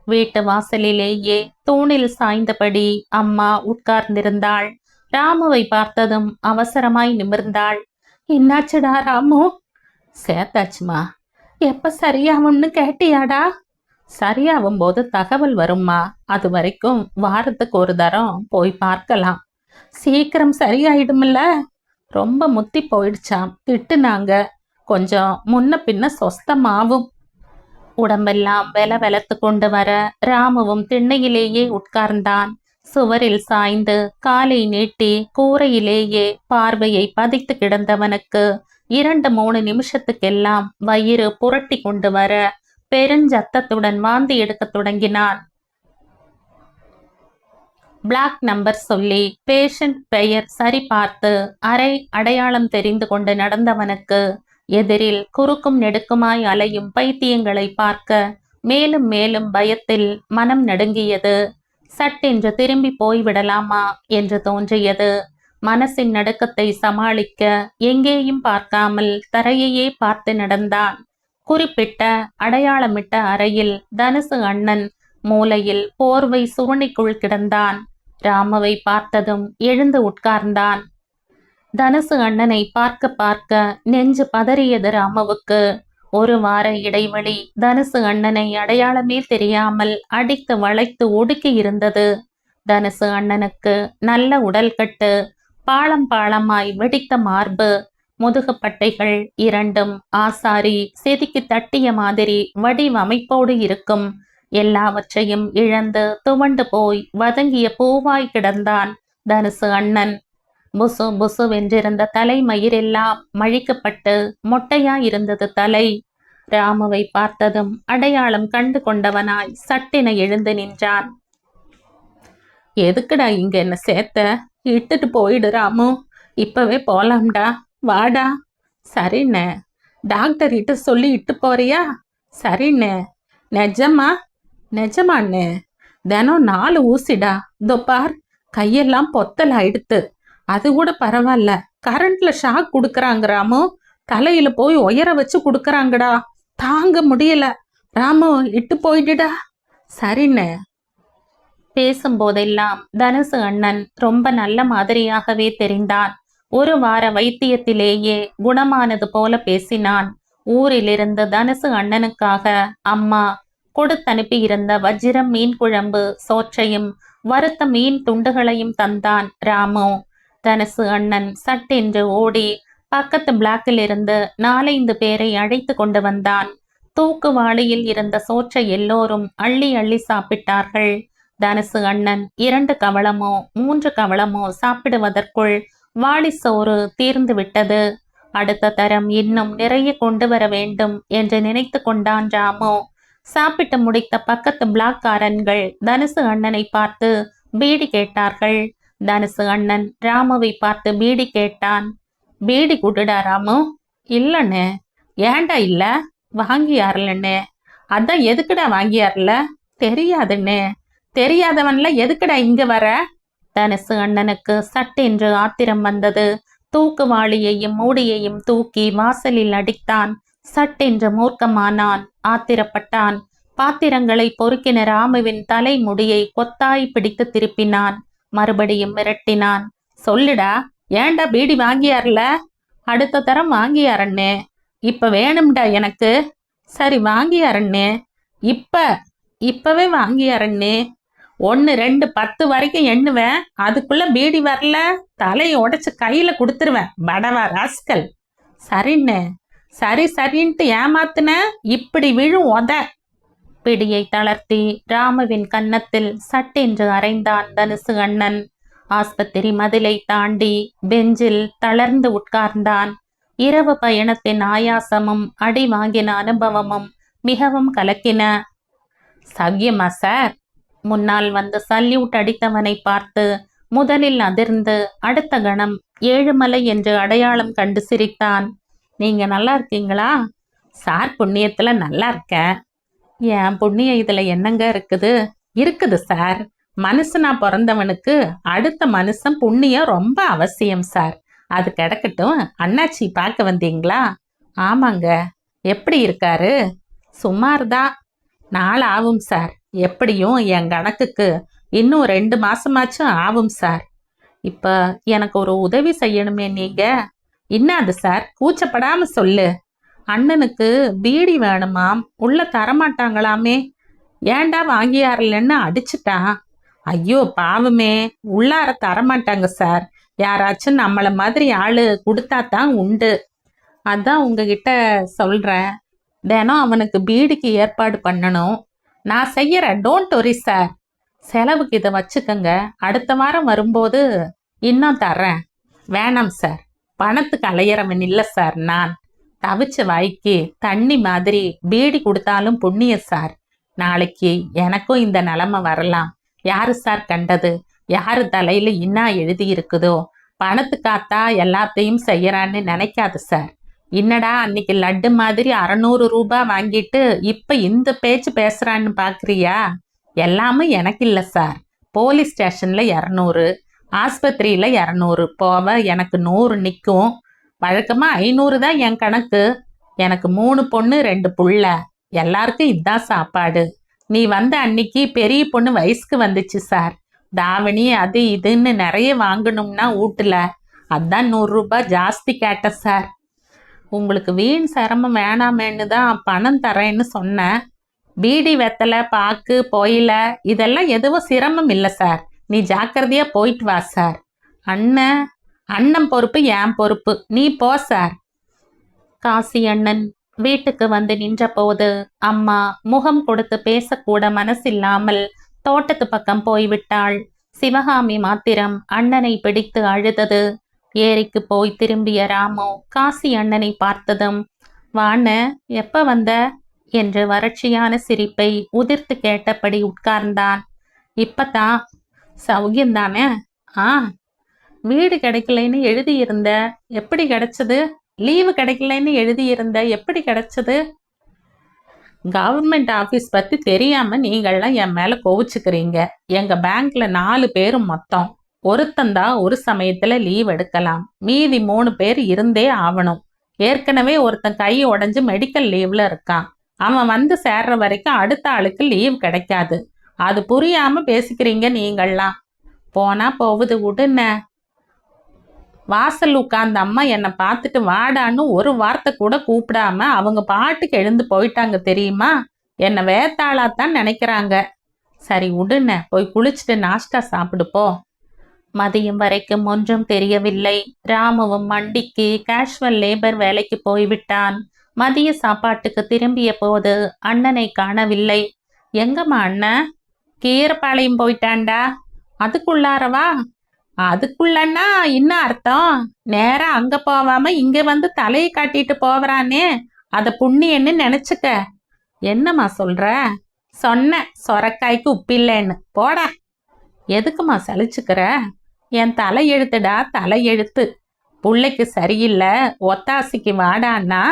வீட்டு வாசலிலேயே தூணில் சாய்ந்தபடி அம்மா உட்கார்ந்திருந்தாள். ராமுவை பார்த்ததும் அவசரமாய் நிமிர்ந்தாள். என்னாச்சுடா ராமு? சேத்தாச்சுமா. எப்ப சரியாகும்னு கேட்டியாடா? சரியாகும் போது தகவல் வருமா, அது வரைக்கும் வாரத்துக்கு 1 தரம் போய் பார்க்கலாம். சீக்கிரம் சரியாயிடும்ல? ரொம்ப முத்தி போயிடுச்சாம், திட்டுனாங்க. கொஞ்சம் முன்ன பின்ன சொஸ்தமாவும். உடம்பெல்லாம் வெலவெலத்து கொண்டு வர ராமுவும் திண்ணையிலேயே உட்கார்ந்தான். சுவரில் சாய்ந்து காலை நீட்டி கூரையிலேயே பார்வையை பதித்து கிடந்தவனுக்கு 2-3 நிமிஷத்துக்கெல்லாம் வயிறு புரட்டி கொண்டு வர பெருஞ்சத்தத்துடன் வாந்தி எடுக்க தொடங்கினான். பிளாக் நம்பர் சொல்லி பேஷண்ட் பெயர் சரி பார்த்து அரை அடையாளம் தெரிந்து கொண்டு நடந்தவனுக்கு எதிரில் குறுக்கும் நெடுக்குமாய் அலையும் பைத்தியங்களை பார்க்க மேலும் மேலும் பயத்தில் மனம் நடுங்கியது. சட்டென்று திரும்பி போய்விடலாமா என்று தோன்றியது. மனசின் நடுக்கத்தை சமாளிக்க எங்கேயும் பார்க்காமல் தரையையே பார்த்து நடந்தான். குறிப்பிட்ட அடையாளமிட்ட அறையில் தனுசு அண்ணன் மூலையில் போர்வை சுருணிக்குள் கிடந்தான். ராமுவை பார்த்ததும் எழுந்து உட்கார்ந்தான். தனுசு அண்ணனை பார்க்க பார்க்க நெஞ்சு பதறியது ராமுவுக்கு. ஒரு வார இடைவெளி தனுசு அண்ணனை அடையாளமே தெரியாமல் அடித்து வளைத்து ஒடுக்கி இருந்தது. தனுசு அண்ணனுக்கு நல்ல உடல்கட்டு, பாளம் பாளமாய் வெடித்த மார்பு, முதுகுப்பட்டைகள் இரண்டும் ஆசாரி செதுக்கி தட்டிய மாதிரி வடிவமைப்போடு இருக்கும். எல்லாவற்றையும் இழந்து துவண்டு போய் வதங்கிய பூவாய் கிடந்தான் தனுசு அண்ணன். புசு புசு வென்றிருந்த தலைமயிரெல்லாம் மழிக்கப்பட்டு மொட்டையாயிருந்தது தலை. ராமுவை பார்த்ததும் அடையாளம் கண்டு கொண்டவனாய் சட்டென எழுந்து நின்றான். எதுக்குடா இங்க என்ன சேர்த்த? இட்டுட்டு போயிடு ராமு, இப்பவே போலாம்டா, வாடா. சரிண்ணே. டாக்டர் கிட்ட சொல்லி இட்டு போறியா? சரிண்ணே. நிஜமா? நிஜமாண்ணே. தினம் 4 ஊசிடா. இதோ பார், கையெல்லாம் பொத்தல் ஆயிடுத்து. அது கூட பரவாயில்ல, கரண்ட்ல ஷாக் கொடுக்குறாங்க ராமு. தலையில போய் உயர வச்சு கொடுக்குறாங்கடா, தாங்க முடியல. ராமு இட்டு போயிடுடா. சரிண்ணே. பேசும்போதெல்லாம் தனுசு அண்ணன் ரொம்ப நல்ல மாதிரியாகவே தெரிந்தான். ஒரு வார வைத்தியத்திலேயே குணமானது போல பேசினான். ஊரிலிருந்து தனுசு அண்ணனுக்காக அம்மா கொடுத்தனுப்பி இருந்த வஜ்ரம் மீன் குழம்பு சோற்றையும் வறுத்த மீன் துண்டுகளையும் தந்தான் ராமு. தனுசு அண்ணன் சட்டென்று ஓடி பக்கத்து பிளாக்கில் இருந்து 4-5 பேரை அழைத்து கொண்டு வந்தான். தூக்கு வாளியில் இருந்த சோற்றை எல்லோரும் அள்ளி அள்ளி சாப்பிட்டார்கள். தனுசு அண்ணன் 2 கவளமோ 3 கவளமோ சாப்பிடுவதற்குள் வாளி சோறு தீர்ந்து விட்டது. அடுத்த தரம் இன்னும் நிறைய கொண்டு வர வேண்டும் என்று நினைத்து கொண்டான் ராமு. சாப்பிட்டு முடித்த பக்கத்து பிளாக்காரன்கள் தனுசு அண்ணனை பார்த்து பீடி கேட்டார்கள். தனுசு அண்ணன் ராமுவை பார்த்து பீடி கேட்டான். பீடி குடுடா ராமு. இல்லண்ணே. ஏண்டா இல்ல? வாங்கியாரலண்ணே. அதான் எதுக்குடா வாங்கியாரல? தெரியாதுண்ணே. தெரியாதவன்ல எதுக்குடா இங்க வர? தனுசு அண்ணனுக்கு சட்டென்று ஆத்திரம் வந்தது. தூக்கு வாளியையும் மூடியையும் தூக்கி வாசலில் அடித்தான். சட்டென்று மூர்க்கமானான், ஆத்திரப்பட்டான். பாத்திரங்களை பொறுக்கின ராமுவின் தலை முடியை கொத்தாய் பிடித்து திருப்பினான். மறுபடியும் மிரட்டினான். சொல்லுடா, ஏண்டா பீடி வாங்கியார்ல? அடுத்த தரம் வாங்கியாரண்ணே. இப்ப வேணும்டா எனக்கு. சரி வாங்கியாரண்ணே. இப்பவே வாங்கியாரண்ணே. 1 2 10 வரைக்கும் எண்ணுவேன். அதுக்குள்ள பீடி வரல, தலையை உடைச்சு கையில கொடுத்துருவேன், படவா ராஸ்கல். சரிண்ணே. சரின்ட்டு ஏமாத்துன, இப்படி விழும் உத. பிடியை தளர்த்தி ராமுவின் கன்னத்தில் சட்டென்று அரைந்தான் தனுசு அண்ணன். ஆஸ்பத்திரி மதிலை தாண்டி பெஞ்சில் தளர்ந்து உட்கார்ந்தான். இரவு பயணத்தின் ஆயாசமும் அடி வாங்கின அனுபவமும் மிகவும் கலக்கின. சவ்யமா சார்? முன்னால் வந்து சல்யூட் அடித்தவனை பார்த்து முதலில் அதிர்ந்து அடுத்த கணம் ஏழுமலை என்று அடையாளம் கண்டு சிரித்தான். நீங்க நல்லா இருக்கீங்களா? சார் புண்ணியத்துல நல்லா இருக்கேன். என் புண்ணியம் இதுல என்னங்க இருக்குது? இருக்குது சார். மனுஷனா பிறந்தவனுக்கு அடுத்த மனுஷன் புண்ணியம் ரொம்ப அவசியம் சார். அது கிடக்கட்டும், அண்ணாச்சி பார்க்க வந்தீங்களா? ஆமாங்க. எப்படி இருக்காரு? சுமார்தான். நாள் ஆகும் சார். எப்படியும் என் கணக்குக்கு இன்னும் 2 மாசமாச்சும் ஆகும் சார். இப்ப எனக்கு ஒரு உதவி செய்யணுமே நீங்க. இன்னாது சார்? கூச்சப்படாம சொல்லு. அண்ணனுக்கு பீடி வேணுமாம், உள்ள தரமாட்டாங்களாமே. ஏண்டா வாங்கியாரலன்னு அடிச்சுட்டான். ஐயோ பாவமே, உள்ளார தரமாட்டாங்க சார். யாராச்சும் நம்மள மாதிரி ஆளு கொடுத்தாதான் உண்டு. அதான் உங்ககிட்ட சொல்றேன். தினம் அவனுக்கு பீடிக்கு ஏற்பாடு பண்ணணும். நான் செய்யறேன், டோன்ட் வரி சார். செலவுக்கு இதை வச்சுக்கங்க, அடுத்த வாரம் வரும்போது இன்னும் தர்றேன். வேணாம் சார், பணத்துக்கு அலையிறவன் இல்லை சார். நான் தவிச்ச வாய்க்கு தண்ணி மாதிரி பீடி கொடுத்தாலும் புண்ணியம் சார். நாளைக்கு எனக்கும் இந்த நிலைமை வரலாம். யாரு சார் கண்டது? யாரு தலையில இன்னா எழுதி இருக்குதோ? பணத்துக்காத்தா எல்லாத்தையும் செய்யறான்னு நினைக்காது சார். என்னடா அன்னைக்கு லட்டு மாதிரி 600 ரூபாய் வாங்கிட்டு இப்ப இந்த பேச்சு பேசுறான்னு பாக்குறியா? எல்லாமே எனக்கு இல்லை சார். போலீஸ் ஸ்டேஷன்ல 200, ஆஸ்பத்திரியில 200 போவ எனக்கு 100 நிற்கும். வழக்கமா 500 தான் என் கணக்கு. எனக்கு 3 பொண்ணு 2 புள்ள. எல்லாருக்கும் இதான் சாப்பாடு. நீ வந்த அன்னைக்கு பெரிய பொண்ணு வயசுக்கு வந்துச்சு சார். தாவணி அது இதுன்னு நிறைய வாங்கணும்னா வீட்டுல, அதான் 100 ரூபாய் ஜாஸ்தி கேட்டேன் சார். உங்களுக்கு வீண் சிரமம் வேணாமேன்னு தான் பணம் தரேன்னு சொன்னேன். பீடி வெத்தலை பாக்கு பொயில இதெல்லாம் எதுவும் சிரமம் இல்லை சார். நீ ஜாக்கிரதையா போயிட்டு வா சார். அண்ணன் பொறுப்பு என் பொறுப்பு, நீ போ சார். காசி அண்ணன் வீட்டுக்கு வந்து நின்ற போது அம்மா முகம் கொடுத்து பேசக்கூட மனசில்லாமல் தோட்டத்து பக்கம் போய்விட்டாள். சிவகாமி மாத்திரம் அண்ணனை பிடித்து அழுதது. ஏரிக்கு போய் திரும்பிய ராமு காசி அண்ணனை பார்த்ததும், வான எப்ப வந்த என்று வறட்சியான சிரிப்பை உதிர்த்து கேட்டபடி உட்கார்ந்தான். இப்பதான். சௌகியந்தானே? வீடு கிடைக்கலைன்னு எழுதியிருந்த, எப்படி கிடைச்சது? லீவு கிடைக்கலைன்னு எழுதியிருந்த, எப்படி கிடைச்சது? கவர்மெண்ட் ஆஃபீஸ் பற்றி தெரியாம நீங்கள்லாம் என் மேலே கோவிச்சுக்கிறீங்க. எங்கள் பேங்க்ல 4 பேரும் மொத்தம். ஒருத்தந்தான் ஒரு சமயத்தில் லீவ் எடுக்கலாம், மீதி 3 பேர் இருந்தே ஆகணும். ஏற்கனவே ஒருத்தன் கை உடஞ்சு மெடிக்கல் லீவ்ல இருக்கான். அவன் வந்து சேர்ற வரைக்கும் அடுத்த ஆளுக்கு லீவ் கிடைக்காது. அது புரியாம பேசிக்கிறீங்க நீங்கள்லாம். போனா போகுது விடுன. வாசல் உட்கார்ந்த அம்மா என்னை பார்த்துட்டு வாடான்னு ஒரு வார்த்தை கூட கூப்பிடாம அவங்க பாட்டுக்கு எழுந்து போயிட்டாங்க தெரியுமா? என்னை வேத்தாளாத்தான் நினைக்கிறாங்க. சரி விடுன, போய் குளிச்சுட்டு நாஷ்டா சாப்பிடு போ. மதியம் வரைக்கும் ஒன்றும் தெரியவில்லை. ராமுவும் மண்டிக்கு கேஷுவல் லேபர் வேலைக்கு போய்விட்டான். மதிய சாப்பாட்டுக்கு திரும்பிய போது அண்ணனை காணவில்லை. எங்கம்மா அண்ணன்? கீரப்பாளையம் போயிட்டான்டா. அதுக்குள்ளாரவா? அதுக்குள்ளன்னா இன்னும் அர்த்தம். நேரம் அங்க போவாம இங்க வந்து தலையை காட்டிட்டு போவறானே, அத புண்ணியன்னு நினைச்சுக்க. என்னம்மா சொல்ற? சொன்ன சொரக்காய்க்கு உப்பில்லைன்னு. போடா. எதுக்குமா சலிச்சுக்கிற? என் தலையெழுத்துடா தலையெழுத்து. புள்ளைக்கு சரியில்லை, ஒத்தாசிக்கு வாடான்னா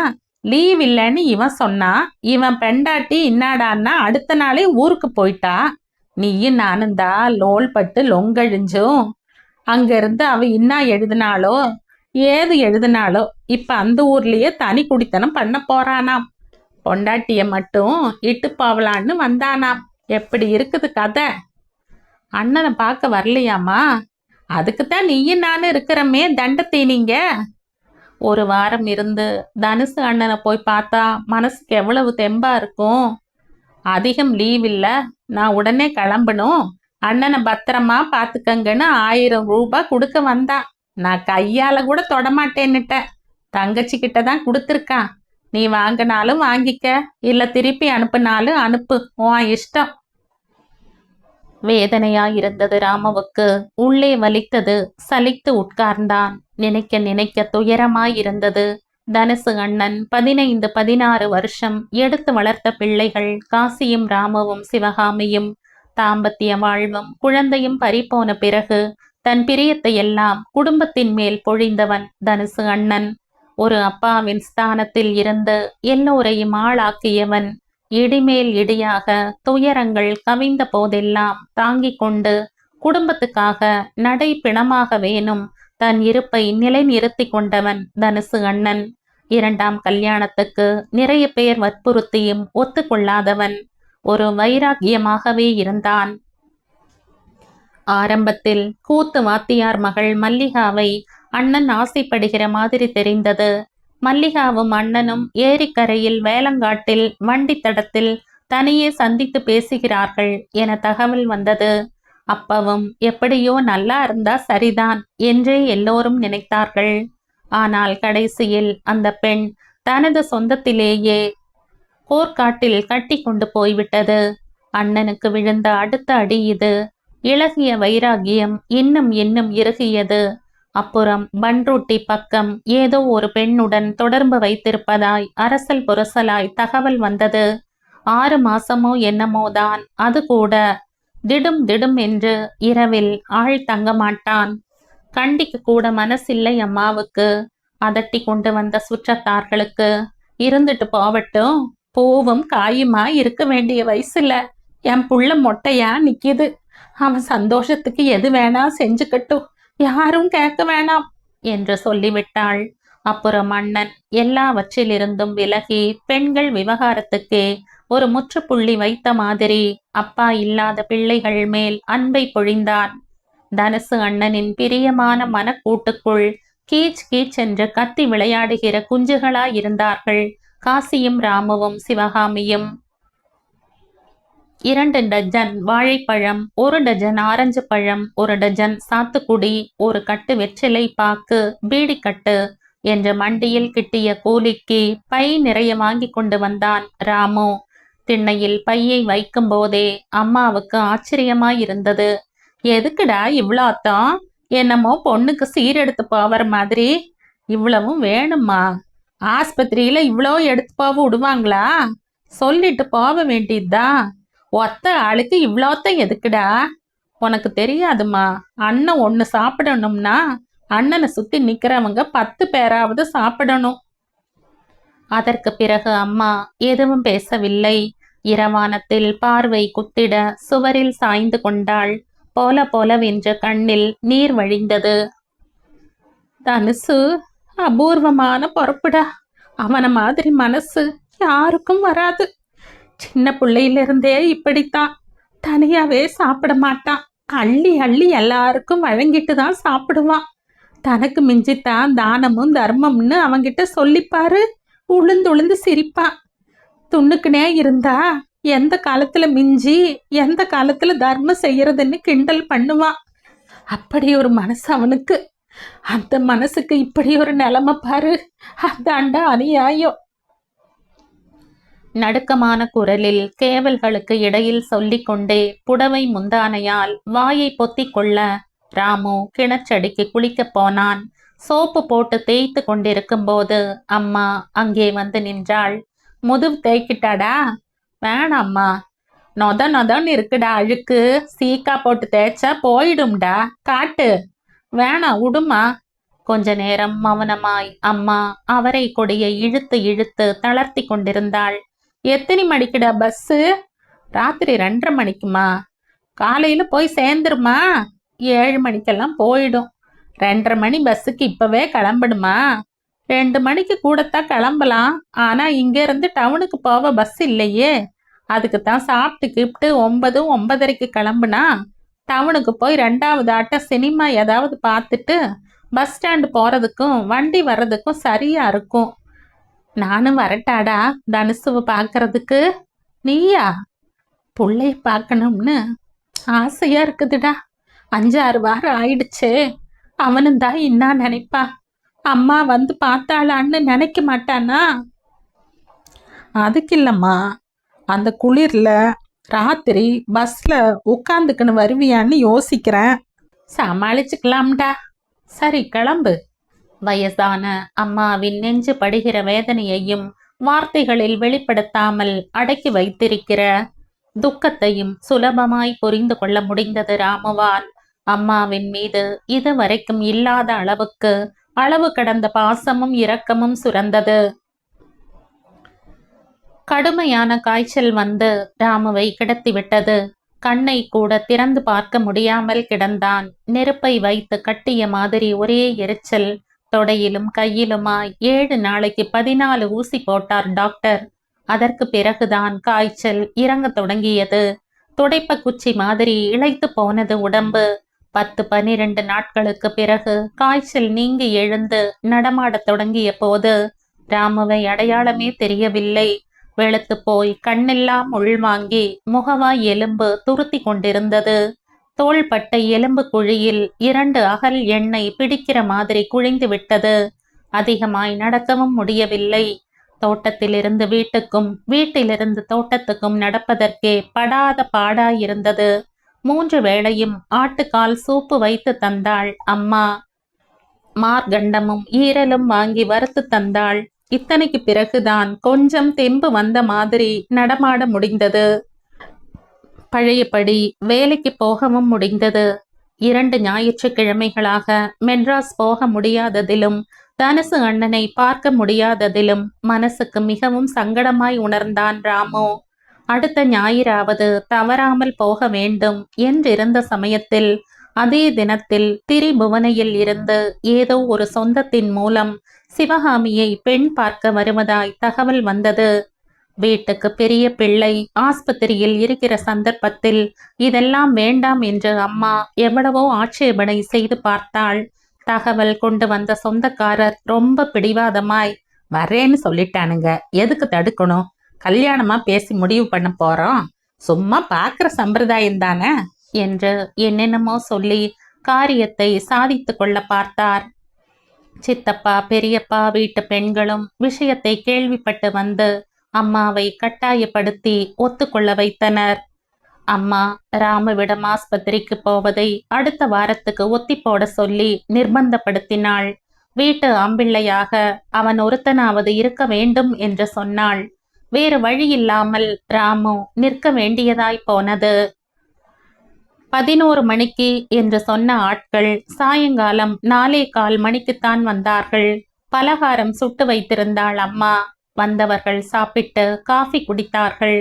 லீவ் இல்லைன்னு இவன் சொன்னா. இவன் பெண்டாட்டி இன்னாடான்னா அடுத்த நாளே ஊருக்கு போயிட்டா. நீயும் நானும் தான் லோல் பட்டு லொங்கழிஞ்சும். அங்கிருந்து அவ இன்னா எழுதினாலோ ஏது எழுதினாலோ இப்ப அந்த ஊர்லயே தனி குடித்தனம் பண்ண போறானாம். பொண்டாட்டிய மட்டும் இட்டு போவலான்னு வந்தானாம். எப்படி இருக்குது கதை? அண்ணனை பார்க்க வரலையாமா? அதுக்குத்தான் நீயும் நானும் இருக்கிறமே தண்டத்தீனிங்க. ஒரு வாரம் இருந்து தனுசு அண்ணனை போய் பார்த்தா மனசுக்கு எவ்வளவு தெம்பா இருக்கும். அதிகம் லீவ் இல்லை, நான் உடனே கிளம்பணும். அண்ணனை பத்திரமா பார்த்துக்கங்கன்னு 1000 ரூபாய் கொடுக்க வந்தா. நான் கையால கூட தொடமாட்டேன்னுட்டேன். தங்கச்சி கிட்ட தான் கொடுத்துருக்கான். நீ வாங்கினாலும் வாங்கிக்க, இல்லை திருப்பி அனுப்புனாலும் அனுப்பு, உன் இஷ்டம். வேதனையாயிருந்தது ராமவுக்கு. உள்ளே வலித்தது. சலித்து உட்கார்ந்தான். நினைக்க நினைக்க துயரமாயிருந்தது. தனுசு அண்ணன் 15, 16 வருஷம் எடுத்து வளர்த்த பிள்ளைகள் காசியும் ராமவும் சிவகாமியும். தாம்பத்திய வாழ்வும் குழந்தையும் பறிபோன பிறகு தன் பிரியத்தை எல்லாம் குடும்பத்தின் மேல் பொழிந்தவன் தனுசு அண்ணன். ஒரு அப்பாவின் ஸ்தானத்தில் இருந்து எல்லோரையும் ஆளாக்கியவன். இடிமேல் இடியாக துயரங்கள் கவிந்த போதெல்லாம் தாங்கிக் கொண்டு குடும்பத்துக்காக நடை பிணமாக வேணும் தன் இருப்பை நிலைநிறுத்தி கொண்டவன் தனுசு அண்ணன். 2ஆம் கல்யாணத்துக்கு நிறைய பேர் வற்புறுத்தியும் ஒத்துக்கொள்ளாதவன். ஒரு வைராக்கியமாகவே இருந்தான். ஆரம்பத்தில் கூத்து வாத்தியார் மகள் மல்லிகாவை அண்ணன் ஆசைப்படுகிற மாதிரி தெரிந்தது. மல்லிகாவும் அண்ணனும் ஏரிக்கரையில் வேலங்காட்டில் வண்டித்தடத்தில் தனியே சந்தித்து பேசுகிறார்கள் என தகவல் வந்தது. அப்பவும் எப்படியோ நல்லா இருந்தா சரிதான் என்றே எல்லோரும் நினைத்தார்கள். ஆனால் கடைசியில் அந்த பெண் தனது சொந்தத்திலேயே போர்க்காட்டில் கட்டி கொண்டு போய்விட்டது. அண்ணனுக்கு விழுந்த அடுத்த அடி இது. இளகிய வைராகியம் இன்னும் இன்னும் இறுகியது. அப்புறம் பன்ருட்டி பக்கம் ஏதோ ஒரு பெண்ணுடன் தொடர்பு வைத்திருப்பதாய் அரசல் புரசலாய் தகவல் வந்தது. 6 மாசமோ என்னமோதான். அது கூட திடும் திடும் என்று இரவில் ஆள் தங்க மாட்டான். கண்டிக்கு கூட மனசில்லை அம்மாவுக்கு. அதட்டி கொண்டு வந்த சுற்றத்தார்களுக்கு இருந்துட்டு போவட்டும், பூவும் காயுமா இருக்க வேண்டிய வயசுல என் புள்ள மொட்டையா நிக்கிது. அவன் சந்தோஷத்துக்கு எது வேணா செஞ்சுக்கட்டும், யாரும் கேட்க வேணாம் என்று சொல்லிவிட்டாள். அப்புறம் அண்ணன் எல்லாவற்றிலிருந்தும் விலகி பெண்கள் விவகாரத்துக்கே ஒரு முற்றுப்புள்ளி வைத்த மாதிரி அப்பா இல்லாத பிள்ளைகள் மேல் அன்பை பொழிந்தான். தனுசு அண்ணனின் பிரியமான மனக்கூட்டுக்குள் கீச் கீச் என்று கத்தி விளையாடுகிற குஞ்சுகளாயிருந்தார்கள் காசியும் ராமுவும் சிவகாமியும். 2 டஜன் வாழைப்பழம், 1 டஜன் ஆரஞ்சு பழம், 1 டஜன் சாத்துக்குடி, 1 கட்டு வெற்றிலை பாக்கு, பீடிக்கட்டு என்று மண்டியில் கிட்டிய கூலிக்கு பை நிறைய வாங்கி கொண்டு வந்தான் ராமு. திண்ணையில் பையை வைக்கும் போதே அம்மாவுக்கு ஆச்சரியமாயிருந்தது. எதுக்குடா இவ்வளோத்தான்? என்னமோ பொண்ணுக்கு சீரெடுத்து போகிற மாதிரி. இவ்வளவும் வேணுமா? ஆஸ்பத்திரியில இவ்வளோ எடுத்து போக விடுவாங்களா? சொல்லிட்டு போக வேண்டியதுதான். ஒத்த ஆளுக்கு இவ்வளோத்த எதுக்குடா? உனக்கு தெரியாதுமா, அண்ணன் ஒன்று சாப்பிடணும்னா அண்ணனை சுத்தி நிக்கிறவங்க 10 பேராவது சாப்பிடணும். அதற்கு பிறகு அம்மா எதுவும் பேசவில்லை. இரவானத்தில் பார்வை குத்திட சுவரில் சாய்ந்து கொண்டாள். போல போலவென்று கண்ணில் நீர் வழிந்தது. தனுசு அபூர்வமான பொறுப்புடா. அவன மாதிரி மனசு யாருக்கும் வராது. சின்ன பிள்ளையிலிருந்தே இப்படித்தான். தனியாவே சாப்பிட மாட்டான். அள்ளி அள்ளி எல்லாருக்கும் வழங்கிட்டு தான் சாப்பிடுவான். தனக்கு மிஞ்சித்தான் தானமும் தர்மம்னு அவங்கிட்ட சொல்லிப்பாரு. உளுந்து உளுந்து சிரிப்பான். துண்ணுக்குனே இருந்தா எந்த காலத்துல மிஞ்சி எந்த காலத்துல தர்மம் செய்யறதுன்னு கிண்டல் பண்ணுவான். அப்படி ஒரு மனசு அவனுக்கு. அந்த மனசுக்கு இப்படி ஒரு நிலைமை பாரு. அதாண்டா அநியாயம். நடுக்கமான குரலில் கேவல்களுக்கு இடையில் சொல்லிக்கொண்டே புடவை முந்தானையால் வாயை பொத்திக் கொள்ள ராமு கிணற்றடிக்கு குளிக்கப் போனான். சோப்பு போட்டு தேய்த்து கொண்டிருக்கும் போது அம்மா அங்கே வந்து நின்றாள். முதுகு தேய்க்கிட்டாடா? வேணாம்மா, நொதன்னு இருக்குடா அழுக்கு. சீக்கா போட்டு தேய்ச்சா போயிடும்டா. காட்டு. வேணாம், விடுமா. கொஞ்ச நேரம் மௌனமாய் அம்மா அவரை கொடியை இழுத்து இழுத்து தளர்த்தி கொண்டிருந்தாள். எத்தனை மணிக்குடா பஸ்ஸு? ராத்திரி 2:30 மணிக்குமா? காலையில போய் சேர்ந்துருமா? 7 மணிக்கெல்லாம் போயிடும். 2:30 மணி பஸ்ஸுக்கு இப்பவே கிளம்பணுமா? 2 மணிக்கு கூடத்தான் கிளம்பலாம். ஆனா இங்க இருந்து டவுனுக்கு போக பஸ் இல்லையே. அதுக்கு தான் சாப்பிட்டு கிப்ட்டு 9, 9:30க்கு கிளம்புனா டவுனுக்கு போய் 2வது ஆட்டம் சினிமா ஏதாவது பார்த்துட்டு பஸ் ஸ்டாண்டு போறதுக்கும் வண்டி வர்றதுக்கும் சரியா இருக்கும். நானும் வரட்டாடா தனுசுவை பார்க்கறதுக்கு? நீயா? பிள்ளைய பார்க்கணும்னு ஆசையா இருக்குதுடா. 5-6 வாரம் ஆயிடுச்சு. அவனும் தான் என்ன நினைப்பா? அம்மா வந்து பார்த்தாளான்னு நினைக்க மாட்டானா? அதுக்கு இல்லம்மா, அந்த குளிர்ல ராத்திரி பஸ்ல உட்காந்துக்குன்னு வருவியான்னு யோசிக்கிறேன். சமாளிச்சுக்கலாம்டா. சரி, கிளம்பு. வயசான அம்மாவின் நெஞ்சு படுகிற வேதனையையும் வார்த்தைகளில் வெளிப்படுத்தாமல் அடக்கி வைத்திருக்கிற துக்கத்தையும் சுலபமாய் புரிந்து கொள்ள முடிந்தது ராமுவால். அம்மாவின் மீது இதுவரைக்கும் இல்லாத அளவுக்கு அளவு கடந்த பாசமும் இரக்கமும் சுரந்தது. கடுமையான காய்ச்சல் வந்து ராமுவை கிடத்திவிட்டது. கண்ணை கூட திறந்து பார்க்க முடியாமல் கிடந்தான். நெருப்பை வைத்து கட்டிய மாதிரி ஒரே எரிச்சல். தொடையிலும் கையிலுமாய் 7 நாளைக்கு 14 ஊசி போட்டார் டாக்டர். அதற்கு பிறகுதான் காய்ச்சல் இறங்க தொடங்கியது. துடைப்ப குச்சி மாதிரி இளைத்து போனது உடம்பு. 10-12 நாட்களுக்கு பிறகு காய்ச்சல் நீங்கி எழுந்து நடமாடத் தொடங்கிய போது ராமுவை அடையாளமே தெரியவில்லை. வெளுத்து போய் கண்ணெல்லாம் உள்வாங்கி முகவாய் எலும்பு துருத்தி கொண்டிருந்தது. தோள்பட்ட எலும்பு குழியில் 2 அகல் எண்ணெய் பிடிக்கிற மாதிரி குழிந்து விட்டது. அதிகமாய் நடக்கவும் முடியவில்லை. தோட்டத்திலிருந்து வீட்டுக்கும் வீட்டிலிருந்து தோட்டத்துக்கும் நடப்பதற்கே படாத பாடாயிருந்தது. 3 வேளையும் ஆட்டுக்கால் சூப்பு வைத்து தந்தாள் அம்மா. மார்கண்டமும் ஈரலும் வாங்கி வறுத்து தந்தாள். இத்தனைக்கு பிறகுதான் கொஞ்சம் தெம்பு வந்த மாதிரி நடமாட முடிந்தது. பழையபடி வேலைக்கு போகவும் முடிந்தது. 2 ஞாயிற்றுக்கிழமைகளாக மெட்ராஸ் போக முடியாததிலும் தனுசு அண்ணனை பார்க்க முடியாததிலும் மனசுக்கு மிகவும் சங்கடமாய் உணர்ந்தான் ராமு. அடுத்த ஞாயிறாவது தவறாமல் போக வேண்டும் என்றிருந்த சமயத்தில் அதே தினத்தில் திரிபுவனையில் இருந்து ஏதோ ஒரு சொந்தத்தின் மூலம் சிவகாமியை பெண் பார்க்க வருவதாய் தகவல் வந்தது. வீட்டுக்கு பெரிய பிள்ளை ஆஸ்பத்திரியில் இருக்கிற சந்தர்ப்பத்தில் இதெல்லாம் வேண்டாம் என்று அம்மா எவ்வளவோ ஆட்சேபனை செய்து பார்த்தாள். தகவல் கொண்டு வந்த சொந்தக்காரர் ரொம்ப பிடிவாதமாய், வரேன்னு சொல்லிட்டானுங்க, எதுக்கு தடுக்கணும், கல்யாணமா பேசி முடிவு பண்ண போறோம், சும்மா பாக்குற சம்பிரதாயம் தானே என்று என்னென்னமோ சொல்லி காரியத்தை சாதித்து கொள்ள பார்த்தார். சித்தப்பா பெரியப்பா வீட்டு பெண்களும் விஷயத்தை கேள்விப்பட்டு வந்து அம்மாவை கட்டாயப்படுத்தி ஒத்துக்கொள்ள வைத்தனர். அம்மா ராமுவிடம் ஆஸ்பத்திரிக்கு போவதை அடுத்த வாரத்துக்கு ஒத்தி போட சொல்லி நிர்பந்தப்படுத்தினாள். வீட்டு ஆம்பிள்ளையாக அவன் ஒருத்தனாவது இருக்க வேண்டும் என்று சொன்னாள். வேறு வழியில்லாமல் ராமு நிற்க வேண்டியதாய் போனது. 11 மணிக்கு என்று சொன்ன ஆட்கள் சாயங்காலம் 4:15 மணிக்குத்தான் வந்தார்கள். பலகாரம் சுட்டு வைத்திருந்தாள் அம்மா. வந்தவர்கள் சாப்பிட்டு காஃபி குடித்தார்கள்.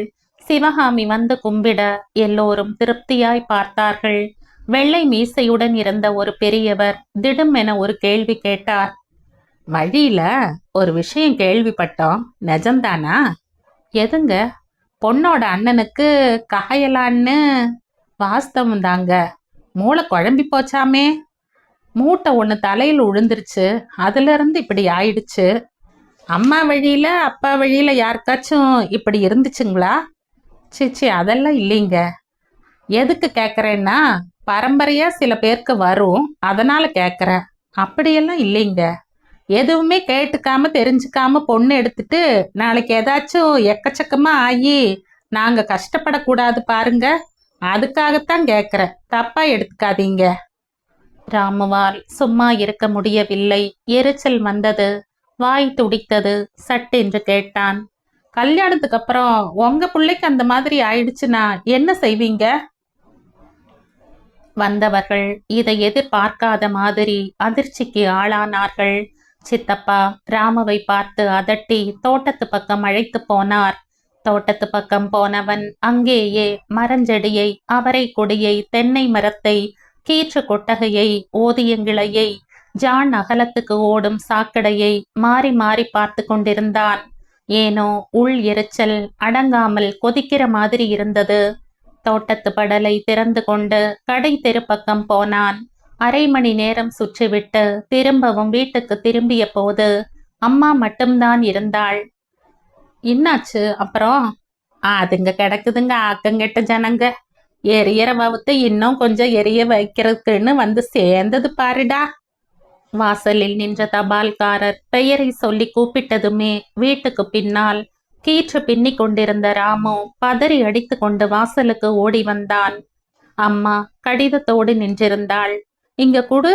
சிவகாமி வந்து கும்பிட எல்லோரும் திருப்தியாய் பார்த்தார்கள். வெள்ளை மீசையுடன் இருந்த ஒரு பெரியவர் திடுமென ஒரு கேள்வி கேட்டார். வழியில ஒரு விஷயம் கேள்விப்பட்டோம், நிஜம்தானா? எதுங்க? பொண்ணோட அண்ணனுக்கு காயலான்னு. வாஸ்தவம் தாங்க, மூளை குழம்பி போச்சாமே. மூட்டை ஒன்று தலையில் விழுந்துருச்சு, அதுல இருந்து இப்படி ஆயிடுச்சு. அம்மா வழியில அப்பா வழியில யாருக்காச்சும் இப்படி இருந்துச்சுங்களா? சிச்சி, அதெல்லாம் இல்லைங்க. எதுக்கு கேட்குறேன்னா, பரம்பரையா சில பேருக்கு வரும், அதனால கேட்குறேன். அப்படியெல்லாம் இல்லைங்க. எதுவுமே கேட்டுக்காம தெரிஞ்சுக்காம பொண்ணு எடுத்துட்டு நாளைக்கு ஏதாச்சும் எக்கச்சக்கமா ஆகி நாங்க கஷ்டப்படக்கூடாது பாருங்க, அதுக்காகத்தான் கேட்குறேன், தப்பா எடுத்துக்காதீங்க. ராமுவால் சும்மா இருக்க முடியவில்லை. எரிச்சல் வந்தது, வாய் துடித்தது. சட்டென்று கேட்டான். கல்யாணத்துக்கு அப்புறம் உங்க பிள்ளைக்கு அந்த மாதிரி ஆயிடுச்சுன்னா என்ன செய்வீங்க? வந்தவர்கள் இதை எதிர்பார்க்காத மாதிரி அதிர்ச்சிக்கு ஆளானார்கள். சித்தப்பா ராமுவை பார்த்து அதட்டி தோட்டத்து பக்கம் அழைத்து போனார். தோட்டத்து பக்கம் போனவன் அங்கேயே மரஞ்செடியை, அவரை கொடியை, தென்னை மரத்தை, கீற்று கொட்டகையை, ஓதியங்கிளையை, ஜான் அகலத்துக்கு ஓடும் சாக்கடையை மாறி மாறி பார்த்து கொண்டிருந்தான். ஏனோ உள் எரிச்சல் அடங்காமல் கொதிக்கிற மாதிரி இருந்தது. தோட்டத்து படலை திறந்து கொண்டு கடை தெரு பக்கம் போனான். அரை மணி நேரம் சுற்றிவிட்டு திரும்பவும் வீட்டுக்கு திரும்பிய போது அம்மா மட்டும்தான் இருந்தாள். என்னாச்சு அப்புறம்? அதுங்க கிடக்குதுங்க, ஆக்கங்கெட்ட ஜனங்க. எரியற வவுத்து இன்னும் கொஞ்சம் எரிய வைக்கிறதுக்குன்னு வந்து சேர்ந்தது பாருடா. வாசலில் நின்ற தபால்காரர் பெயரை சொல்லி கூப்பிட்டதுமே வீட்டுக்கு பின்னால் கீற்று பின்னி கொண்டிருந்த ராமு பதறி அடித்து கொண்டு வாசலுக்கு ஓடி வந்தான். அம்மா கடிதத்தோடு நின்றிருந்தாள். இங்க குடு.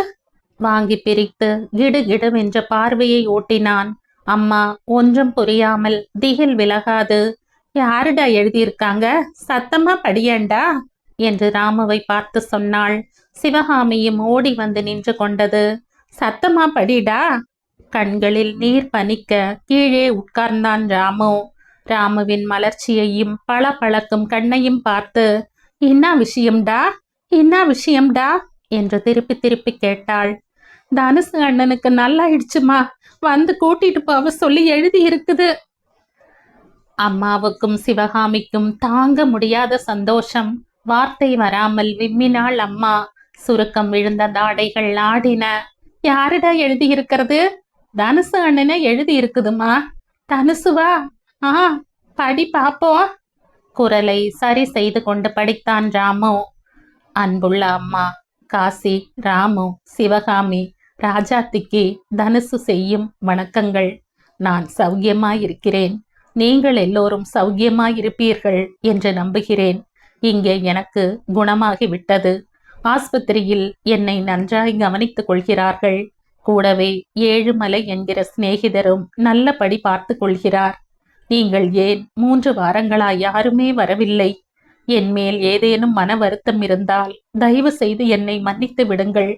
வாங்கி பிரித்து கிடுகிடுவென்ற பார்வையை ஓட்டினான். அம்மா ஒன்றும் புரியாமல் திகில் விலகாது, யாருடா எழுதியிருக்காங்க, சத்தமா படியேண்டா என்று ராமுவை பார்த்து சொன்னாள். சிவகாமியும் ஓடி வந்து நின்று கொண்டது. சத்தமா படிடா. கண்களில் நீர் பனிக்க கீழே உட்கார்ந்தான் ராமு. ராமுவின் மலர்ச்சியையும் பளபளக்கும் கண்ணையும் பார்த்து, என்ன விஷயம்டா, என்ன விஷயம்டா என்று திருப்பி திருப்பி கேட்டாள். தனுசு அண்ணனுக்கு நல்லாயிடுச்சுமா, வந்து கூட்டிட்டு போக சொல்லி எழுதி இருக்குது. அம்மாவுக்கும் சிவகாமிக்கும் தாங்க முடியாத சந்தோஷம். வார்த்தை வராமல் விம்மினாள் அம்மா. சுருக்கம் விழுந்த தாடைகள் ஆடின. யாருடா எழுதி இருக்கிறது? தனுசு அண்ணனே எழுதி இருக்குதுமா. தனுசுவா? ஆ, படி பாப்போம். குரலை சரி செய்து கொண்டு படித்தான் ராமு. அன்புள்ள அம்மா, காசி, ராமு, சிவகாமி, ராஜாத்திக்கு தனுசு செய்யும் வணக்கங்கள். நான் சௌக்கியமாயிருக்கிறேன். நீங்கள் எல்லோரும் சௌக்கியமாயிருப்பீர்கள் என்று நம்புகிறேன். இங்கே எனக்கு குணமாகிவிட்டது. ஆஸ்பத்திரியில் என்னை நன்றாய் கவனித்துக் கொள்கிறார்கள். கூடவே ஏழுமலை என்கிற சிநேகிதரும் நல்லபடி பார்த்து கொள்கிறார். நீங்கள் ஏன் 3 வாரங்களாய் யாருமே வரவில்லை? என் மேல் ஏதேனும் மன வருத்தம் இருந்தால் தயவு செய்து என்னை மன்னித்து விடுங்கள்.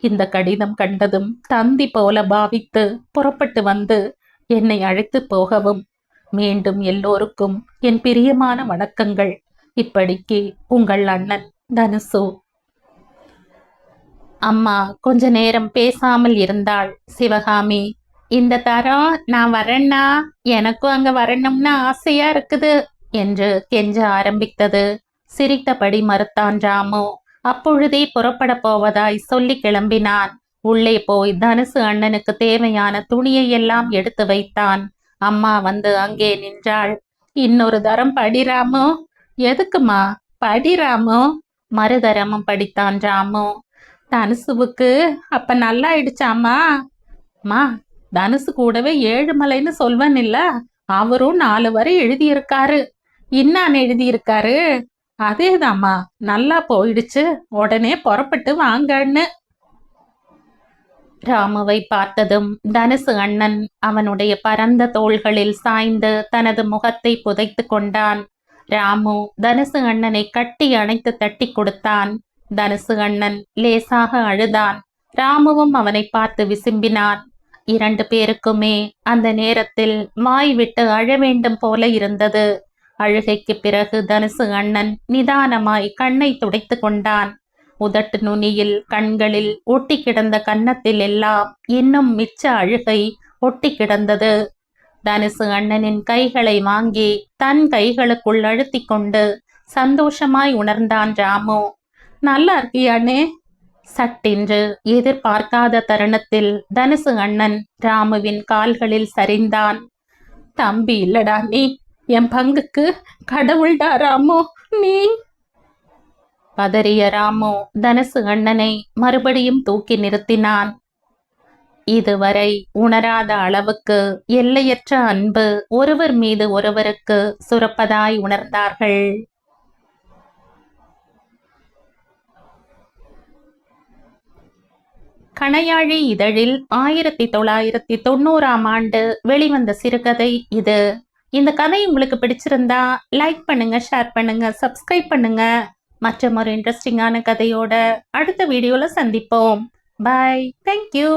இந்த கடிதம் கண்டதும் தந்தி போல பாவித்து புறப்பட்டு வந்து என்னை அழைத்து போகவும். மீண்டும் எல்லோருக்கும் என் பிரியமான வணக்கங்கள். இப்படிக்கு உங்கள் அண்ணன் தனுசு. அம்மா கொஞ்ச நேரம் பேசாமல் இருந்தாள். சிவகாமி, இந்த தரம் நான் வரேன்னா எனக்கும் அங்க வரணும்னு ஆசையா இருக்குது என்று கெஞ்ச ஆரம்பித்தது. சிரித்தபடி மறுத்தான் ராமு. அப்பொழுதே புறப்பட போவதாய் சொல்லி கிளம்பினான். உள்ளே போய் தனுசு அண்ணனுக்கு தேவையான துணியை எல்லாம் எடுத்து வைத்தான். அம்மா வந்து அங்கே நின்றாள். இன்னொரு தரம் படி ராமு. எதுக்குமா? படி ராமு. மறுதரமும் படித்தான் ராமு. தனுசுவுக்கு அப்ப நல்லா ஆயிடுச்சாமா? மா, தனுசு கூடவே ஏழுமலைன்னு சொல்வன் இல்ல, அவரும் 4 வரை எழுதியிருக்காரு. இன்னான் எழுதியிருக்காரு. அதேதாம்மா, நல்லா போயிடுச்சு, உடனே புறப்பட்டு வாங்கன்னு. ராமுவை பார்த்ததும் தனுசு அண்ணன் அவனுடைய பரந்த தோள்களில் சாய்ந்து தனது முகத்தை புதைத்து கொண்டான். ராமு தனுசு அண்ணனை கட்டி அணைத்து தட்டி கொடுத்தான். தனுசு அண்ணன் லேசாக அழுதான். ராமுவும் அவனை பார்த்து விசும்பினான். 2 பேருக்குமே அந்த நேரத்தில் வாய் விட்டு அழ வேண்டும் போல இருந்தது. அழுகைக்கு பிறகு தனுசு அண்ணன் நிதானமாய் கண்ணை துடைத்து கொண்டான். உதட்டு நுனியில், கண்களில் ஒட்டி கிடந்த கன்னத்தில் எல்லாம் இன்னும் மிச்ச அழுகை ஒட்டி கிடந்தது. தனுசு அண்ணனின் கைகளை வாங்கி தன் கைகளுக்குள் அழுத்தி கொண்டு சந்தோஷமாய் உணர்ந்தான் ராமு. நல்லா இருக்கியானே? சட்டென்று எதிர்பார்க்காத தருணத்தில் தனுசு அண்ணன் ராமுவின் கால்களில் சரிந்தான். தம்பி இல்லடா நீ, என் பங்குக்கு கடவுள்டா ராமு நீ. பதறிய ராமு தனுசு அண்ணனை மறுபடியும் தூக்கி நிறுத்தினான். இதுவரை உணராத அளவுக்கு எல்லையற்ற அன்பு ஒருவர் மீது ஒருவருக்கு சுரப்பதாய் உணர்ந்தார்கள். கணையாழி இதழில் 1990ஆம் ஆண்டு வெளிவந்த சிறுகதை இது. இந்த கதை உங்களுக்கு பிடிச்சிருந்தா லைக் பண்ணுங்க, ஷேர் பண்ணுங்க, சப்ஸ்கிரைப் பண்ணுங்க. மற்றும் ஒரு இன்ட்ரெஸ்டிங்கான கதையோட அடுத்த வீடியோல சந்திப்போம். பாய். தேங்க்யூ.